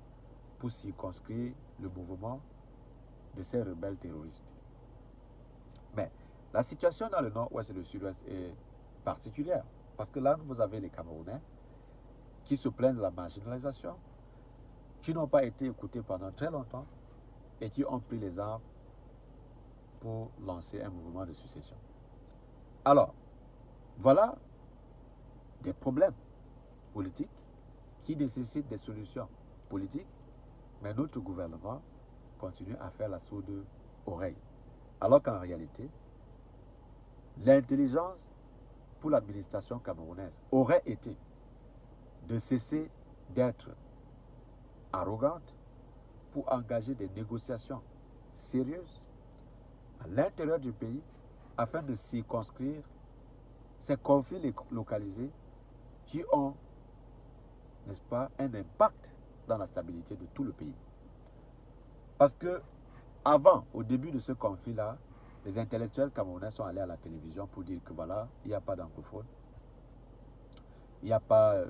pour circonscrire le mouvement de ces rebelles terroristes. Mais la situation dans le nord-ouest et le sud-ouest est particulière, parce que là, vous avez les Camerounais qui se plaignent de la marginalisation, qui n'ont pas été écoutés pendant très longtemps et qui ont pris les armes pour lancer un mouvement de succession. Alors, voilà des problèmes politiques qui nécessitent des solutions politiques, mais notre gouvernement continue à faire la sourde oreille. Alors qu'en réalité, l'intelligence pour l'administration camerounaise aurait été de cesser d'être arrogante pour engager des négociations sérieuses à l'intérieur du pays afin de circonscrire ces conflits localisés qui ont, n'est-ce pas, un impact dans la stabilité de tout le pays. Parce que avant, au début de ce conflit-là, les intellectuels camerounais sont allés à la télévision pour dire que voilà, il n'y a pas d'anglophones, il n'y a pas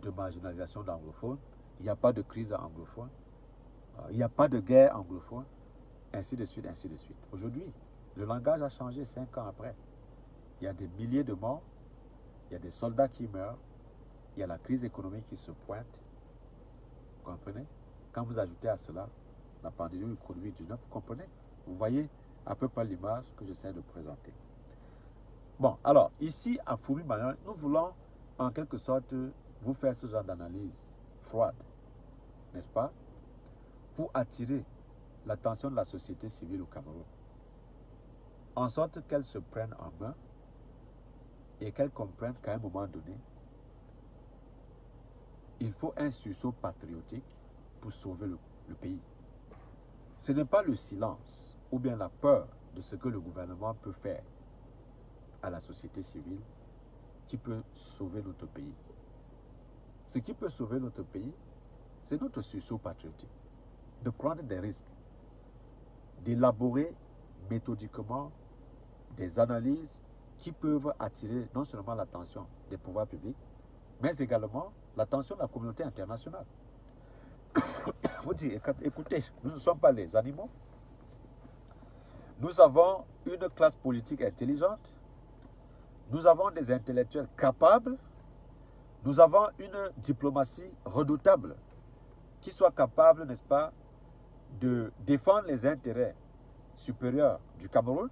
de marginalisation d'anglophones, il n'y a pas de crise anglophone, il n'y a pas de guerre anglophone, ainsi de suite, ainsi de suite. Aujourd'hui, le langage a changé 5 ans après. Il y a des milliers de morts, il y a des soldats qui meurent, il y a la crise économique qui se pointe. Vous comprenez? Quand vous ajoutez à cela la pandémie du Covid-19, vous comprenez? Vous voyez à peu près l'image que j'essaie de présenter. Bon, alors, ici, à Fourmi-Mayon, nous voulons en quelque sorte vous faire ce genre d'analyse froide, n'est-ce pas? Pour attirer l'attention de la société civile au Cameroun, en sorte qu'elle se prenne en main et qu'elle comprenne qu'à un moment donné, il faut un sursaut patriotique pour sauver le pays. Ce n'est pas le silence ou bien la peur de ce que le gouvernement peut faire à la société civile qui peut sauver notre pays. Ce qui peut sauver notre pays, c'est notre sursaut patriotique, de prendre des risques, d'élaborer méthodiquement des analyses qui peuvent attirer non seulement l'attention des pouvoirs publics, mais également l'attention de la communauté internationale. Vous dites, écoutez, nous ne sommes pas les animaux. Nous avons une classe politique intelligente. Nous avons des intellectuels capables. Nous avons une diplomatie redoutable qui soit capable, n'est-ce pas, de défendre les intérêts supérieurs du Cameroun,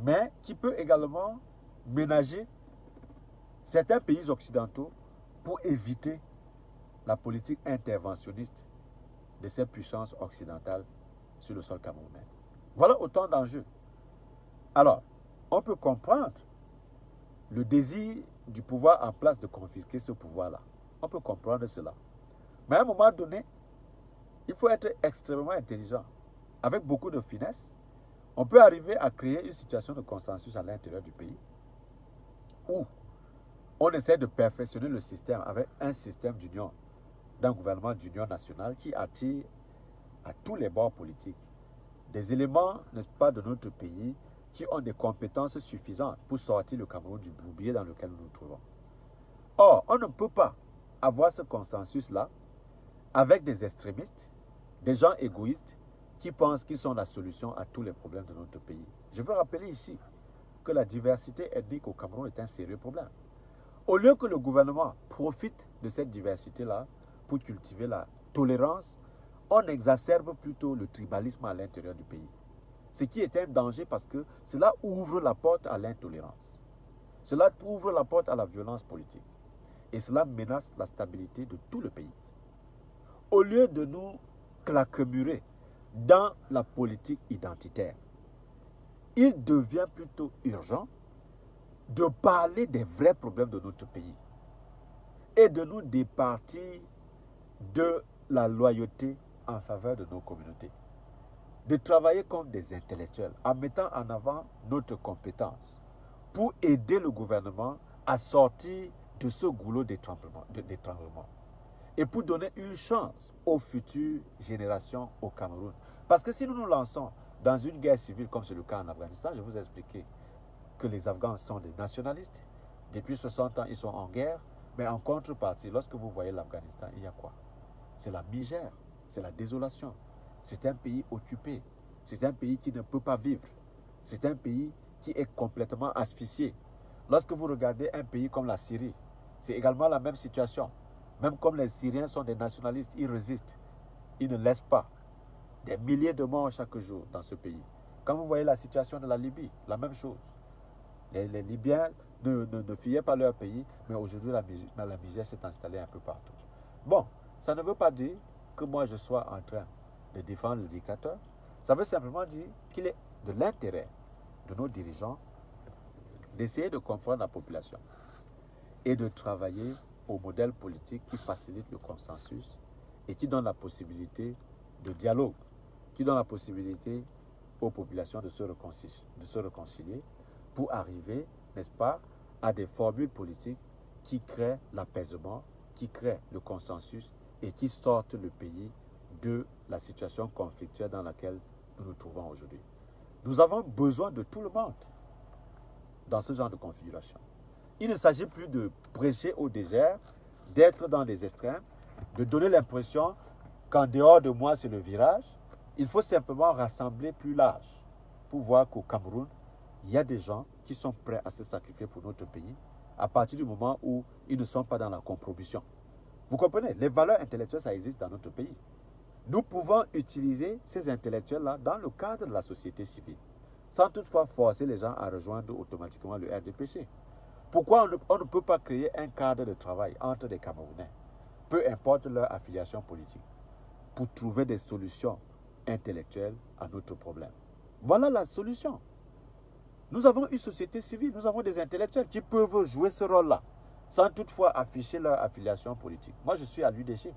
mais qui peut également ménager certains pays occidentaux pour éviter la politique interventionniste de ces puissances occidentales sur le sol camerounais. Voilà autant d'enjeux. Alors, on peut comprendre le désir du pouvoir en place de confisquer ce pouvoir-là. On peut comprendre cela. Mais à un moment donné, il faut être extrêmement intelligent. Avec beaucoup de finesse, on peut arriver à créer une situation de consensus à l'intérieur du pays où on essaie de perfectionner le système avec un système d'union, d'un gouvernement d'union nationale qui attire à tous les bords politiques des éléments, n'est-ce pas, de notre pays qui ont des compétences suffisantes pour sortir le Cameroun du bourbier dans lequel nous nous trouvons. Or, on ne peut pas avoir ce consensus-là avec des extrémistes, des gens égoïstes qui pensent qu'ils sont la solution à tous les problèmes de notre pays. Je veux rappeler ici que la diversité ethnique au Cameroun est un sérieux problème. Au lieu que le gouvernement profite de cette diversité-là pour cultiver la tolérance, on exacerbe plutôt le tribalisme à l'intérieur du pays. Ce qui est un danger parce que cela ouvre la porte à l'intolérance. Cela ouvre la porte à la violence politique. Et cela menace la stabilité de tout le pays. Au lieu de nous claquemurer dans la politique identitaire, il devient plutôt urgent de parler des vrais problèmes de notre pays et de nous départir de la loyauté en faveur de nos communautés. De travailler comme des intellectuels en mettant en avant notre compétence pour aider le gouvernement à sortir de ce goulot d'étranglement et pour donner une chance aux futures générations au Cameroun. Parce que si nous nous lançons dans une guerre civile comme c'est le cas en Afghanistan, je vous ai expliqué que les Afghans sont des nationalistes. Depuis 60 ans, ils sont en guerre. Mais en contrepartie, lorsque vous voyez l'Afghanistan, il y a quoi? C'est la misère, c'est la désolation. C'est un pays occupé. C'est un pays qui ne peut pas vivre. C'est un pays qui est complètement asphyxié. Lorsque vous regardez un pays comme la Syrie, c'est également la même situation. Même comme les Syriens sont des nationalistes, ils résistent. Ils ne laissent pas. Des milliers de morts chaque jour dans ce pays. Quand vous voyez la situation de la Libye, la même chose. Les Libyens ne fuyaient pas leur pays, mais aujourd'hui la misère s'est installée un peu partout. Bon, ça ne veut pas dire que moi je sois en train de défendre le dictateur. Ça veut simplement dire qu'il est de l'intérêt de nos dirigeants d'essayer de comprendre la population et de travailler au modèle politique qui facilite le consensus et qui donne la possibilité de dialogue, qui donne la possibilité aux populations de se réconcilier pour arriver, n'est-ce pas, à des formules politiques qui créent l'apaisement, qui créent le consensus et qui sortent le pays de la situation conflictuelle dans laquelle nous nous trouvons aujourd'hui. Nous avons besoin de tout le monde dans ce genre de configuration. Il ne s'agit plus de prêcher au désert, d'être dans les extrêmes, de donner l'impression qu'en dehors de moi, c'est le virage. Il faut simplement rassembler plus large pour voir qu'au Cameroun, il y a des gens qui sont prêts à se sacrifier pour notre pays à partir du moment où ils ne sont pas dans la compromission. Vous comprenez? Les valeurs intellectuelles, ça existe dans notre pays. Nous pouvons utiliser ces intellectuels-là dans le cadre de la société civile, sans toutefois forcer les gens à rejoindre automatiquement le RDPC. Pourquoi on ne peut pas créer un cadre de travail entre les Camerounais, peu importe leur affiliation politique, pour trouver des solutions intellectuelles à notre problème? Voilà la solution. Nous avons une société civile, nous avons des intellectuels qui peuvent jouer ce rôle-là, sans toutefois afficher leur affiliation politique. Moi, je suis à l'UDC,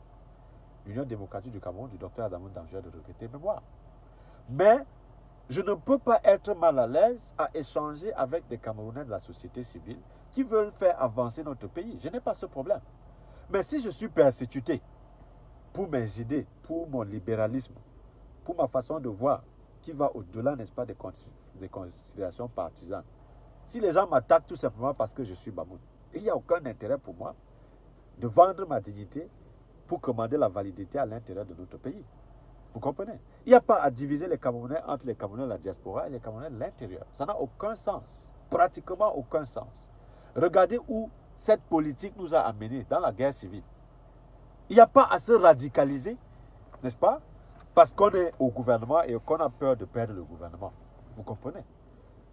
l'Union démocratique du Cameroun, du docteur Adamou Danjoué de regretter mémoire. Mais je ne peux pas être mal à l'aise à échanger avec des Camerounais de la société civile qui veulent faire avancer notre pays. Je n'ai pas ce problème. Mais si je suis persécuté pour mes idées, pour mon libéralisme, pour ma façon de voir, qui va au-delà, n'est-ce pas, des considérations partisanes. Si les gens m'attaquent tout simplement parce que je suis Bamoun, il n'y a aucun intérêt pour moi de vendre ma dignité pour commander la validité à l'intérieur de notre pays. Vous comprenez? Il n'y a pas à diviser les Camerounais entre les Camerounais de la diaspora et les Camerounais de l'intérieur. Ça n'a aucun sens. Pratiquement aucun sens. Regardez où cette politique nous a amenés dans la guerre civile. Il n'y a pas à se radicaliser, n'est-ce pas? Parce qu'on est au gouvernement et qu'on a peur de perdre le gouvernement. Vous comprenez?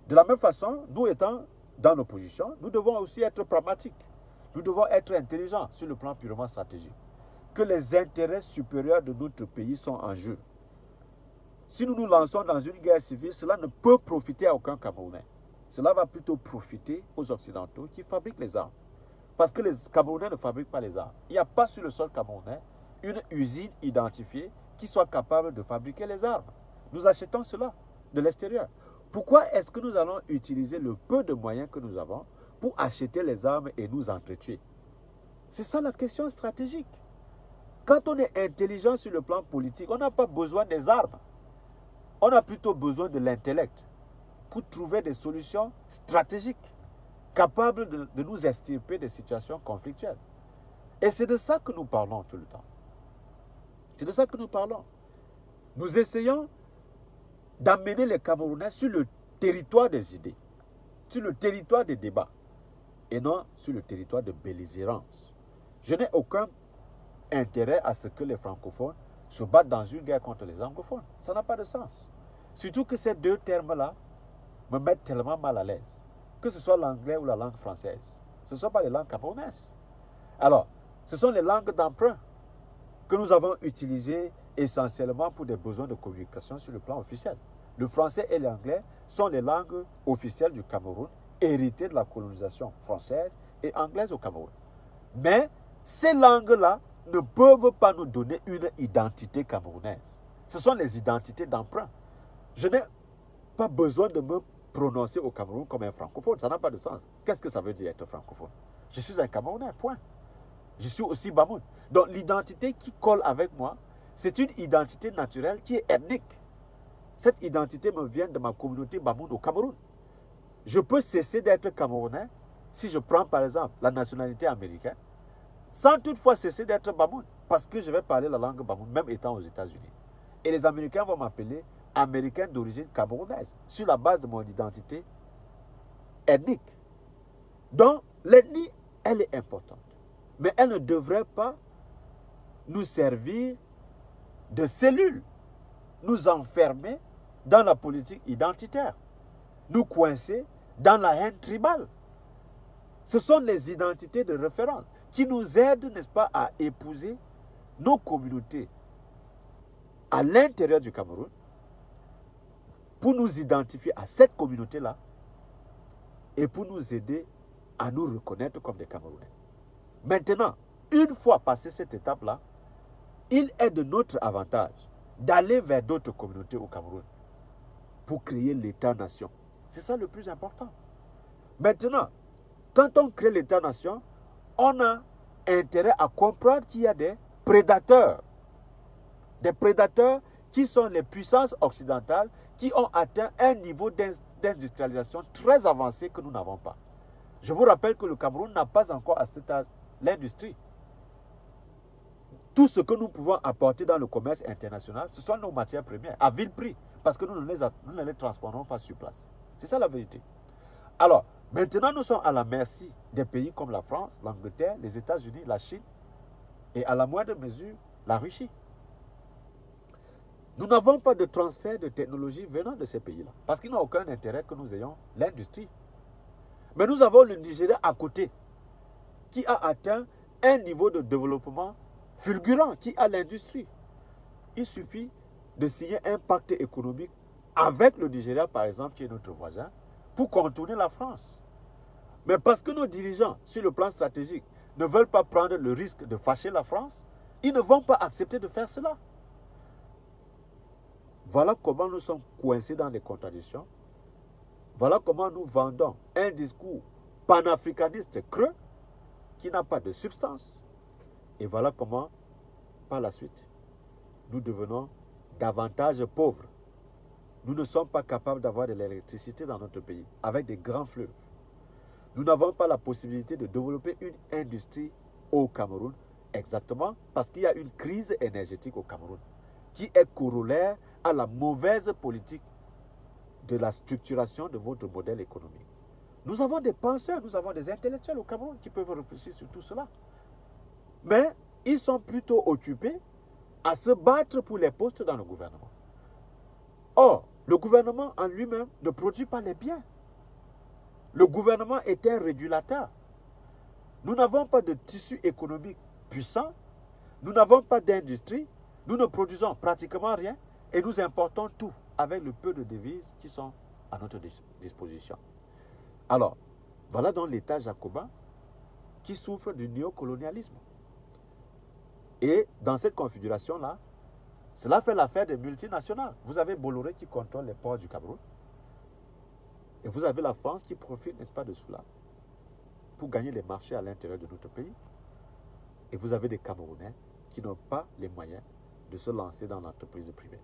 De la même façon, nous étant dans l'opposition, nous devons aussi être pragmatiques. Nous devons être intelligents sur le plan purement stratégique. Que les intérêts supérieurs de notre pays sont en jeu. Si nous nous lançons dans une guerre civile, cela ne peut profiter à aucun Camerounais. Cela va plutôt profiter aux Occidentaux qui fabriquent les armes. Parce que les Camerounais ne fabriquent pas les armes. Il n'y a pas sur le sol camerounais une usine identifiée qui soit capable de fabriquer les armes. Nous achetons cela de l'extérieur. Pourquoi est-ce que nous allons utiliser le peu de moyens que nous avons pour acheter les armes et nous entretuer? C'est ça la question stratégique. Quand on est intelligent sur le plan politique, on n'a pas besoin des armes. On a plutôt besoin de l'intellect. pour trouver des solutions stratégiques capables de nous extirper des situations conflictuelles. Et c'est de ça que nous parlons tout le temps. C'est de ça que nous parlons. Nous essayons d'amener les Camerounais sur le territoire des idées, sur le territoire des débats, et non sur le territoire de belligérance. Je n'ai aucun intérêt à ce que les francophones se battent dans une guerre contre les anglophones. Ça n'a pas de sens. Surtout que ces deux termes-là me mettent tellement mal à l'aise. Que ce soit l'anglais ou la langue française. Ce ne sont pas les langues camerounaises. Alors, ce sont les langues d'emprunt que nous avons utilisées essentiellement pour des besoins de communication sur le plan officiel. Le français et l'anglais sont les langues officielles du Cameroun, héritées de la colonisation française et anglaise au Cameroun. Mais ces langues-là ne peuvent pas nous donner une identité camerounaise. Ce sont les identités d'emprunt. Je n'ai pas besoin de me prononcer au Cameroun comme un francophone. Ça n'a pas de sens. Qu'est-ce que ça veut dire être francophone? Je suis un Camerounais, point. Je suis aussi Bamoun. Donc l'identité qui colle avec moi, c'est une identité naturelle qui est ethnique. Cette identité me vient de ma communauté Bamoun au Cameroun. Je peux cesser d'être Camerounais si je prends par exemple la nationalité américaine, sans toutefois cesser d'être Bamoun, parce que je vais parler la langue Bamoun, même étant aux États-Unis. Et les Américains vont m'appeler Américain d'origine camerounaise, sur la base de mon identité ethnique. Donc, l'ethnie, elle est importante. Mais elle ne devrait pas nous servir de cellule, nous enfermer dans la politique identitaire, nous coincer dans la haine tribale. Ce sont les identités de référence qui nous aident, n'est-ce pas, à épouser nos communautés à l'intérieur du Cameroun pour nous identifier à cette communauté-là et pour nous aider à nous reconnaître comme des Camerounais. Maintenant, une fois passé cette étape-là, il est de notre avantage d'aller vers d'autres communautés au Cameroun pour créer l'État-nation. C'est ça le plus important. Maintenant, quand on crée l'État-nation, on a intérêt à comprendre qu'il y a des prédateurs. Des prédateurs qui sont les puissances occidentales qui ont atteint un niveau d'industrialisation très avancé que nous n'avons pas. Je vous rappelle que le Cameroun n'a pas encore à cet âge l'industrie. Tout ce que nous pouvons apporter dans le commerce international, ce sont nos matières premières, à vil prix, parce que nous ne les transportons pas sur place. C'est ça la vérité. Alors, maintenant, nous sommes à la merci des pays comme la France, l'Angleterre, les États-Unis, la Chine, et à la moindre mesure, la Russie. Nous n'avons pas de transfert de technologie venant de ces pays-là, parce qu'ils n'ont aucun intérêt que nous ayons l'industrie. Mais nous avons le Nigeria à côté, qui a atteint un niveau de développement fulgurant, qui a l'industrie. Il suffit de signer un pacte économique avec le Nigeria, par exemple, qui est notre voisin, pour contourner la France. Mais parce que nos dirigeants, sur le plan stratégique, ne veulent pas prendre le risque de fâcher la France, ils ne vont pas accepter de faire cela. Voilà comment nous sommes coincés dans des contradictions. Voilà comment nous vendons un discours panafricaniste creux qui n'a pas de substance. Et voilà comment, par la suite, nous devenons davantage pauvres. Nous ne sommes pas capables d'avoir de l'électricité dans notre pays, avec des grands fleuves. Nous n'avons pas la possibilité de développer une industrie au Cameroun, exactement parce qu'il y a une crise énergétique au Cameroun, qui est corollaire à la mauvaise politique de la structuration de votre modèle économique. Nous avons des penseurs, nous avons des intellectuels au Cameroun qui peuvent réfléchir sur tout cela. Mais ils sont plutôt occupés à se battre pour les postes dans le gouvernement. Or, le gouvernement en lui-même ne produit pas les biens. Le gouvernement est un régulateur. Nous n'avons pas de tissu économique puissant, nous n'avons pas d'industrie, nous ne produisons pratiquement rien et nous importons tout avec le peu de devises qui sont à notre disposition. Alors, voilà donc l'État jacobin qui souffre du néocolonialisme. Et dans cette configuration-là, cela fait l'affaire des multinationales. Vous avez Bolloré qui contrôle les ports du Cameroun. Et vous avez la France qui profite, n'est-ce pas, de cela pour gagner les marchés à l'intérieur de notre pays. Et vous avez des Camerounais qui n'ont pas les moyens de se lancer dans l'entreprise privée.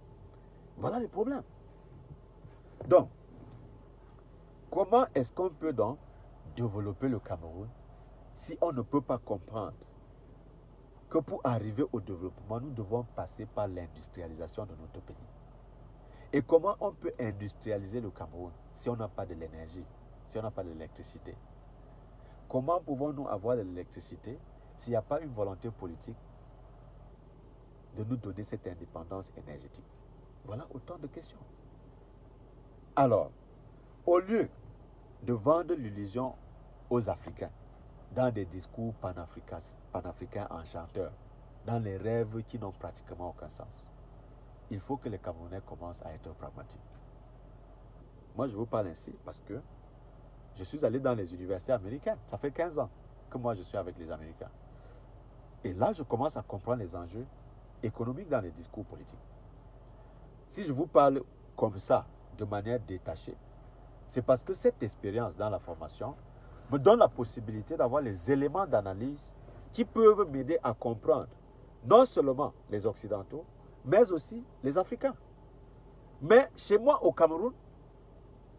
Voilà les problèmes. Donc, Comment est-ce qu'on peut donc développer le Cameroun si on ne peut pas comprendre que pour arriver au développement, nous devons passer par l'industrialisation de notre pays? Et comment on peut industrialiser le Cameroun si on n'a pas de l'énergie, si on n'a pas de l'électricité? Comment pouvons-nous avoir de l'électricité s'il n'y a pas une volonté politique de nous donner cette indépendance énergétique? Voilà autant de questions. Alors, au lieu de vendre l'illusion aux Africains dans des discours panafricains enchanteurs, dans les rêves qui n'ont pratiquement aucun sens, il faut que les Camerounais commencent à être pragmatiques. Moi, je vous parle ainsi parce que je suis allé dans les universités américaines. Ça fait 15 ans que moi, je suis avec les Américains. Et là, je commence à comprendre les enjeux économiques dans les discours politiques. Si je vous parle comme ça, de manière détachée, c'est parce que cette expérience dans la formation me donne la possibilité d'avoir les éléments d'analyse qui peuvent m'aider à comprendre non seulement les Occidentaux, mais aussi les Africains. Mais chez moi, au Cameroun,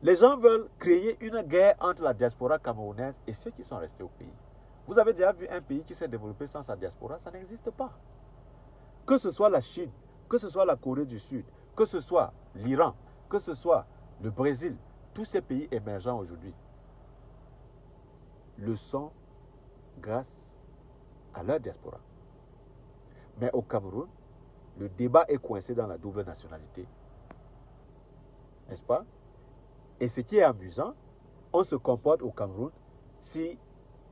les gens veulent créer une guerre entre la diaspora camerounaise et ceux qui sont restés au pays. Vous avez déjà vu un pays qui s'est développé sans sa diaspora? Ça n'existe pas. Que ce soit la Chine, que ce soit la Corée du Sud, que ce soit l'Iran, que ce soit le Brésil, tous ces pays émergents aujourd'hui le sont grâce à leur diaspora. Mais au Cameroun, le débat est coincé dans la double nationalité. N'est-ce pas? Et ce qui est amusant, on se comporte au Cameroun si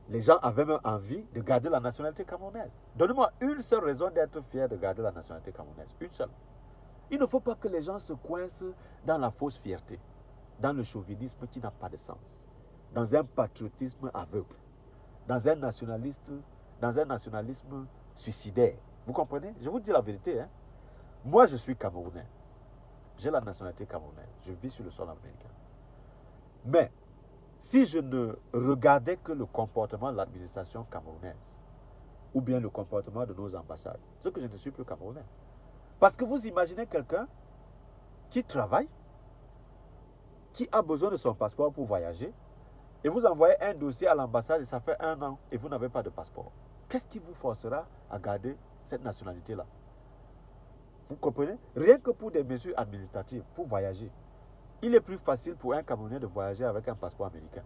les gens avaient même envie de garder la nationalité camerounaise. Donnez-moi une seule raison d'être fier de garder la nationalité camerounaise. Une seule. Il ne faut pas que les gens se coincent dans la fausse fierté, dans le chauvinisme qui n'a pas de sens, dans un patriotisme aveugle, dans un nationalisme suicidaire. Vous comprenez? Je vous dis la vérité. Hein? Moi, je suis Camerounais. J'ai la nationalité camerounaise. Je vis sur le sol américain. Mais, si je ne regardais que le comportement de l'administration camerounaise, ou bien le comportement de nos ambassades, c'est que je ne suis plus Camerounais. Parce que vous imaginez quelqu'un qui travaille, qui a besoin de son passeport pour voyager, et vous envoyez un dossier à l'ambassade et ça fait 1 an et vous n'avez pas de passeport. Qu'est-ce qui vous forcera à garder cette nationalité-là? Vous comprenez? Rien que pour des mesures administratives, pour voyager. Il est plus facile pour un Camerounais de voyager avec un passeport américain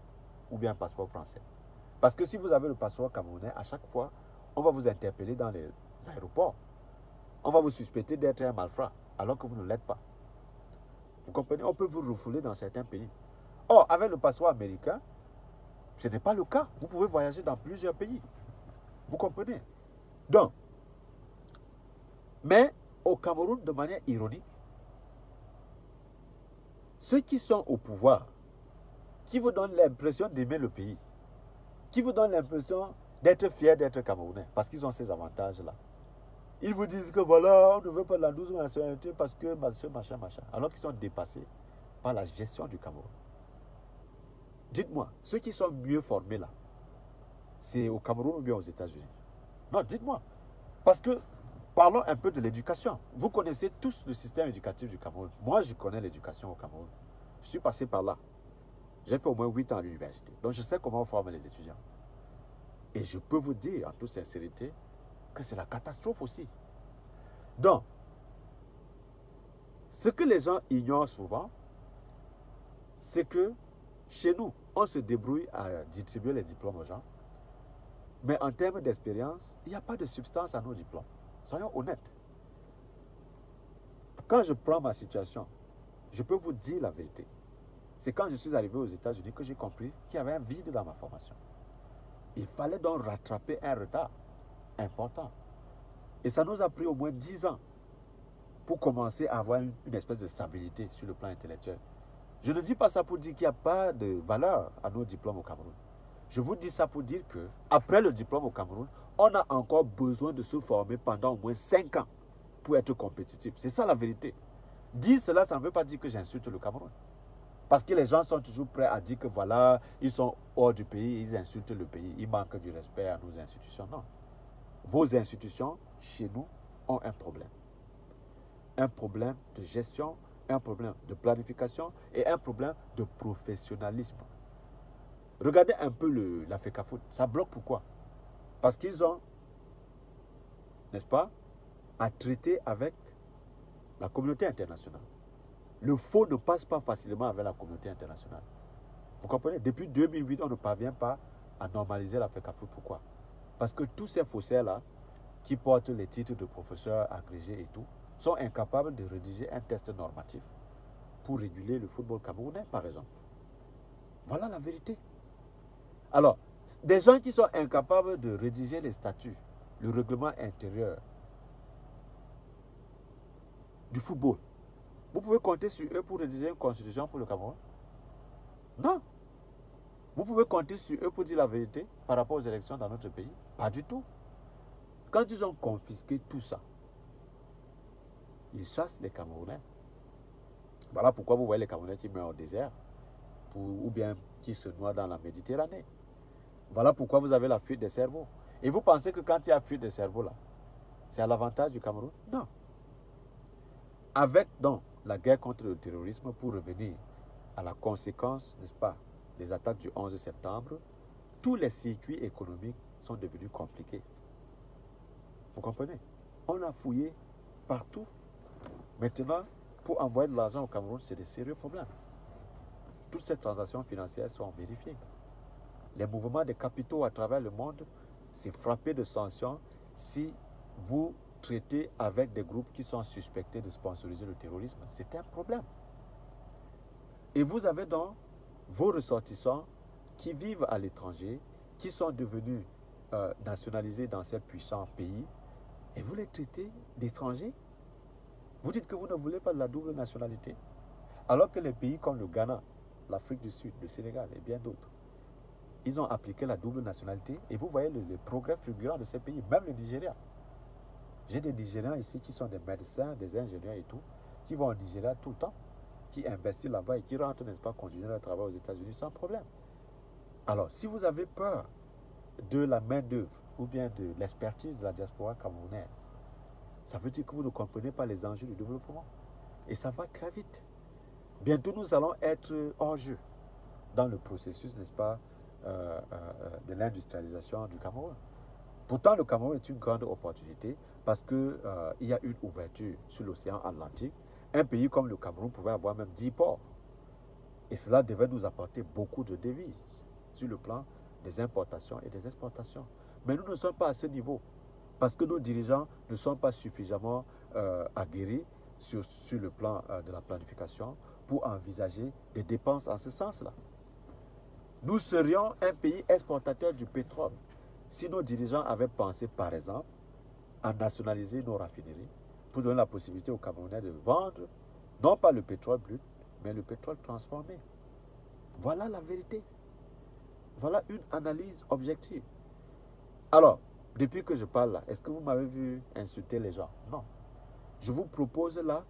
ou bien un passeport français. Parce que si vous avez le passeport camerounais, à chaque fois, on va vous interpeller dans les aéroports. On va vous suspecter d'être un malfrat, alors que vous ne l'êtes pas. Vous comprenez? On peut vous refouler dans certains pays. Or, avec le passeport américain, ce n'est pas le cas. Vous pouvez voyager dans plusieurs pays. Vous comprenez? Donc, mais au Cameroun, de manière ironique, ceux qui sont au pouvoir, qui vous donnent l'impression d'aimer le pays, qui vous donnent l'impression d'être fiers d'être Camerounais, parce qu'ils ont ces avantages-là. Ils vous disent que voilà, on ne veut pas la double nationalité parce que machin, alors qu'ils sont dépassés par la gestion du Cameroun. Dites-moi, ceux qui sont mieux formés là, c'est au Cameroun ou bien aux États-Unis? Non, dites-moi. Parce que, parlons un peu de l'éducation. Vous connaissez tous le système éducatif du Cameroun. Moi, je connais l'éducation au Cameroun. Je suis passé par là. J'ai fait au moins 8 ans à l'université. Donc, je sais comment on forme les étudiants. Et je peux vous dire, en toute sincérité, que c'est la catastrophe aussi. Donc, ce que les gens ignorent souvent, c'est que chez nous, on se débrouille à distribuer les diplômes aux gens. Mais en termes d'expérience, il n'y a pas de substance à nos diplômes. Soyons honnêtes. Quand je prends ma situation, je peux vous dire la vérité. C'est quand je suis arrivé aux États-Unis que j'ai compris qu'il y avait un vide dans ma formation. Il fallait donc rattraper un retard important. Et ça nous a pris au moins 10 ans pour commencer à avoir une espèce de stabilité sur le plan intellectuel. Je ne dis pas ça pour dire qu'il n'y a pas de valeur à nos diplômes au Cameroun. Je vous dis ça pour dire que après le diplôme au Cameroun, on a encore besoin de se former pendant au moins 5 ans pour être compétitif. C'est ça la vérité. Dire cela, ça ne veut pas dire que j'insulte le Cameroun. Parce que les gens sont toujours prêts à dire que voilà, ils sont hors du pays, ils insultent le pays, ils manquent du respect à nos institutions. Non. Vos institutions, chez nous, ont un problème. Un problème de gestion un problème de planification et un problème de professionnalisme. Regardez un peu la FECAFOOT. Ça bloque pourquoi? Parce qu'ils ont, n'est-ce pas, à traiter avec la communauté internationale. Le faux ne passe pas facilement avec la communauté internationale. Vous comprenez? Depuis 2008, on ne parvient pas à normaliser la FECAFOOT. Pourquoi? Parce que tous ces faussaires-là, qui portent les titres de professeurs agrégés et tout, sont incapables de rédiger un test normatif pour réguler le football camerounais, par exemple. Voilà la vérité. Alors, des gens qui sont incapables de rédiger les statuts, le règlement intérieur du football, vous pouvez compter sur eux pour rédiger une constitution pour le Cameroun? Non. Vous pouvez compter sur eux pour dire la vérité par rapport aux élections dans notre pays? Pas du tout. Quand ils ont confisqué tout ça, ils chassent les Camerounais. Voilà pourquoi vous voyez les Camerounais qui meurent au désert ou bien qui se noient dans la Méditerranée. Voilà pourquoi vous avez la fuite des cerveaux. Et vous pensez que quand il y a fuite des cerveaux là, c'est à l'avantage du Cameroun? Non. Avec donc la guerre contre le terrorisme, pour revenir à la conséquence, n'est-ce pas, des attaques du 11 septembre, tous les circuits économiques sont devenus compliqués. Vous comprenez? On a fouillé partout. Maintenant, pour envoyer de l'argent au Cameroun, c'est des sérieux problèmes. Toutes ces transactions financières sont vérifiées. Les mouvements de capitaux à travers le monde, c'est frappé de sanctions si vous traitez avec des groupes qui sont suspectés de sponsoriser le terrorisme. C'est un problème. Et vous avez donc vos ressortissants qui vivent à l'étranger, qui sont devenus nationalisés dans ces puissants pays, et vous les traitez d'étrangers. Vous dites que vous ne voulez pas de la double nationalité, alors que les pays comme le Ghana, l'Afrique du Sud, le Sénégal et bien d'autres, ils ont appliqué la double nationalité et vous voyez le progrès fulgurant de ces pays, même le Nigeria. J'ai des Nigériens ici qui sont des médecins, des ingénieurs et tout, qui vont au Nigeria tout le temps, qui investissent là-bas et qui rentrent, n'est-ce pas, continuer leur travail aux États-Unis sans problème. Alors, si vous avez peur de la main-d'œuvre ou bien de l'expertise de la diaspora camerounaise, ça veut dire que vous ne comprenez pas les enjeux du développement. Et ça va très vite. Bientôt, nous allons être hors jeu dans le processus, n'est-ce pas, de l'industrialisation du Cameroun. Pourtant, le Cameroun est une grande opportunité parce qu'il y a une ouverture sur l'océan Atlantique. Un pays comme le Cameroun pouvait avoir même 10 ports. Et cela devait nous apporter beaucoup de devises sur le plan des importations et des exportations. Mais nous ne sommes pas à ce niveau parce que nos dirigeants ne sont pas suffisamment aguerris sur le plan de la planification pour envisager des dépenses en ce sens-là. Nous serions un pays exportateur du pétrole si nos dirigeants avaient pensé, par exemple, à nationaliser nos raffineries pour donner la possibilité aux Camerounais de vendre, non pas le pétrole brut, mais le pétrole transformé. Voilà la vérité. Voilà une analyse objective. Alors, depuis que je parle là, est-ce que vous m'avez vu insulter les gens? Non. Je vous propose là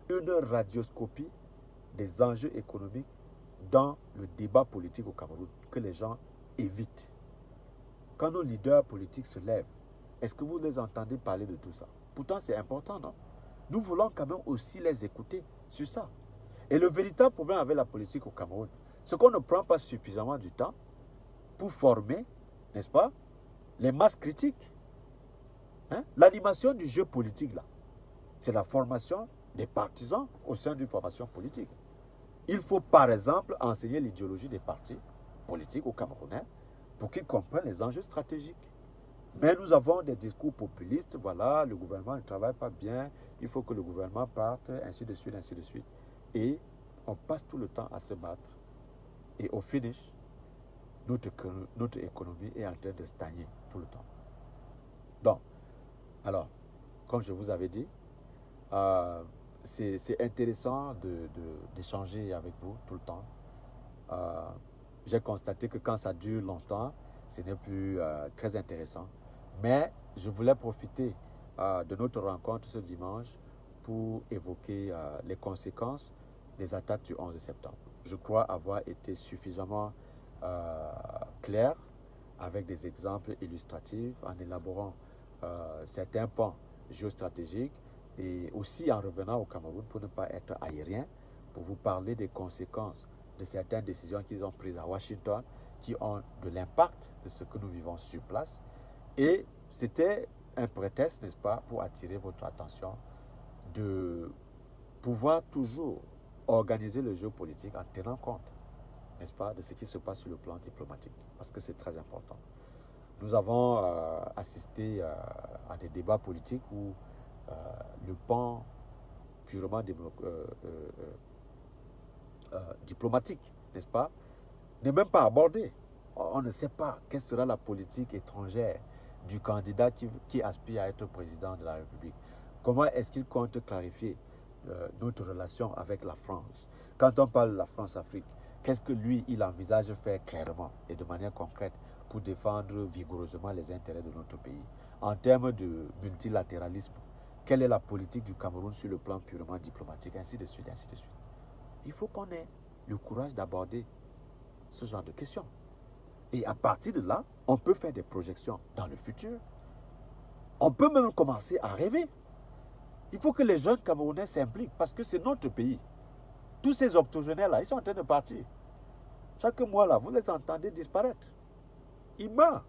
une radioscopie des enjeux économiques dans le débat politique au Cameroun que les gens évitent. Quand nos leaders politiques se lèvent, est-ce que vous les entendez parler de tout ça? Pourtant, c'est important, non? Nous voulons quand même aussi les écouter sur ça. Et le véritable problème avec la politique au Cameroun, c'est qu'on ne prend pas suffisamment du temps pour former, n'est-ce pas, les masses critiques. Hein? L'animation du jeu politique, là, c'est la formation des partisans au sein d'une formation politique. Il faut, par exemple, enseigner l'idéologie des partis politiques aux Camerounais pour qu'ils comprennent les enjeux stratégiques. Mais nous avons des discours populistes, voilà, le gouvernement ne travaille pas bien, il faut que le gouvernement parte, ainsi de suite, ainsi de suite. Et on passe tout le temps à se battre. Et au finish, notre économie est en train de stagner tout le temps. Donc, alors, comme je vous avais dit, c'est intéressant d'échanger avec vous tout le temps. J'ai constaté que quand ça dure longtemps, ce n'est plus très intéressant. Mais je voulais profiter de notre rencontre ce dimanche pour évoquer les conséquences des attaques du 11 septembre. Je crois avoir été suffisamment clair avec des exemples illustratifs en élaborant certains points géostratégiques Et aussi en revenant au Cameroun, pour ne pas être aérien, pour vous parler des conséquences de certaines décisions qu'ils ont prises à Washington, qui ont de l'impact de ce que nous vivons sur place. Et c'était un prétexte, n'est-ce pas, pour attirer votre attention de pouvoir toujours organiser le jeu politique en tenant compte, n'est-ce pas, de ce qui se passe sur le plan diplomatique, parce que c'est très important. Nous avons assisté à des débats politiques où le pan purement diplomatique, n'est-ce pas, n'est même pas abordé. On ne sait pas quelle sera la politique étrangère du candidat qui aspire à être président de la République. Comment est-ce qu'il compte clarifier notre relation avec la France? Quand on parle de la France-Afrique, qu'est-ce que lui, il envisage faire clairement et de manière concrète pour défendre vigoureusement les intérêts de notre pays? En termes de multilatéralisme, quelle est la politique du Cameroun sur le plan purement diplomatique, ainsi de suite, ainsi de suite. Il faut qu'on ait le courage d'aborder ce genre de questions. Et à partir de là, on peut faire des projections dans le futur. On peut même commencer à rêver. Il faut que les jeunes Camerounais s'impliquent parce que c'est notre pays. Tous ces octogénaires-là, ils sont en train de partir. Chaque mois, là, vous les entendez disparaître. Ils meurent.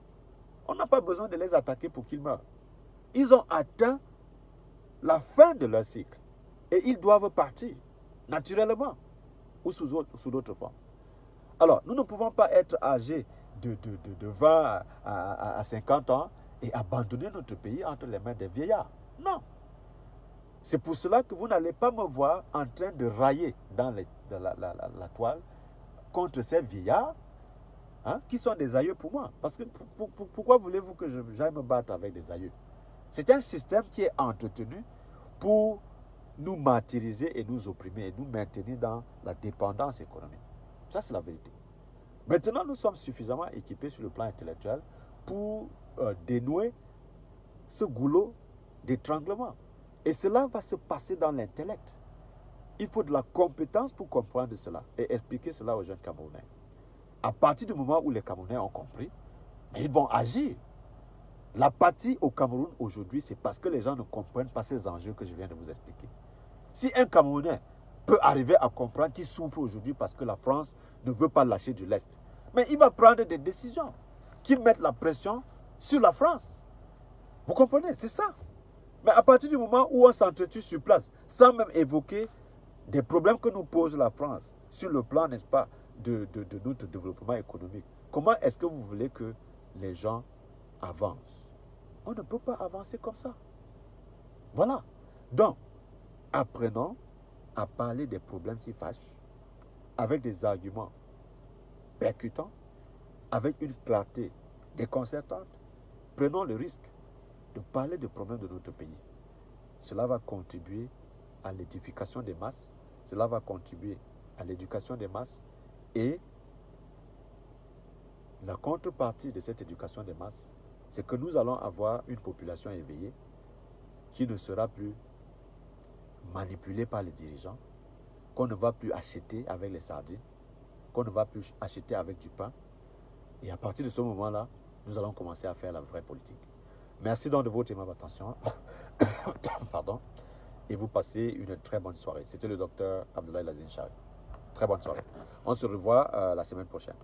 On n'a pas besoin de les attaquer pour qu'ils meurent. Ils ont atteint la fin de leur cycle. Et ils doivent partir, naturellement, ou sous d'autres formes. Alors, nous ne pouvons pas être âgés de 20 à 50 ans et abandonner notre pays entre les mains des vieillards. Non. C'est pour cela que vous n'allez pas me voir en train de railler dans la toile contre ces vieillards qui sont des aïeux pour moi. Parce que pourquoi voulez-vous que j'aille me battre avec des aïeux? C'est un système qui est entretenu pour nous martyriser et nous opprimer et nous maintenir dans la dépendance économique. Ça, c'est la vérité. Maintenant, nous sommes suffisamment équipés sur le plan intellectuel pour dénouer ce goulot d'étranglement. Et cela va se passer dans l'intellect. Il faut de la compétence pour comprendre cela et expliquer cela aux jeunes Camerounais. À partir du moment où les Camerounais ont compris, ils vont agir. L'apathie au Cameroun aujourd'hui, c'est parce que les gens ne comprennent pas ces enjeux que je viens de vous expliquer. Si un Camerounais peut arriver à comprendre qu'il souffre aujourd'hui parce que la France ne veut pas lâcher de l'Est, mais il va prendre des décisions qui mettent la pression sur la France. Vous comprenez? C'est ça. Mais à partir du moment où on s'entretue sur place, sans même évoquer des problèmes que nous pose la France sur le plan, n'est-ce pas, de notre développement économique, comment est-ce que vous voulez que les gens avancent? On ne peut pas avancer comme ça. Voilà. Donc, apprenons à parler des problèmes qui fâchent avec des arguments percutants, avec une clarté déconcertante. Prenons le risque de parler des problèmes de notre pays. Cela va contribuer à l'édification des masses, cela va contribuer à l'éducation des masses et la contrepartie de cette éducation des masses, c'est que nous allons avoir une population éveillée qui ne sera plus manipulée par les dirigeants, qu'on ne va plus acheter avec les sardines, qu'on ne va plus acheter avec du pain. Et à partir de ce moment-là, nous allons commencer à faire la vraie politique. Merci donc de votre aimable attention. Pardon. Et vous passez une très bonne soirée. C'était le docteur Abdoulaye Lazine Chari. Très bonne soirée. On se revoit la semaine prochaine.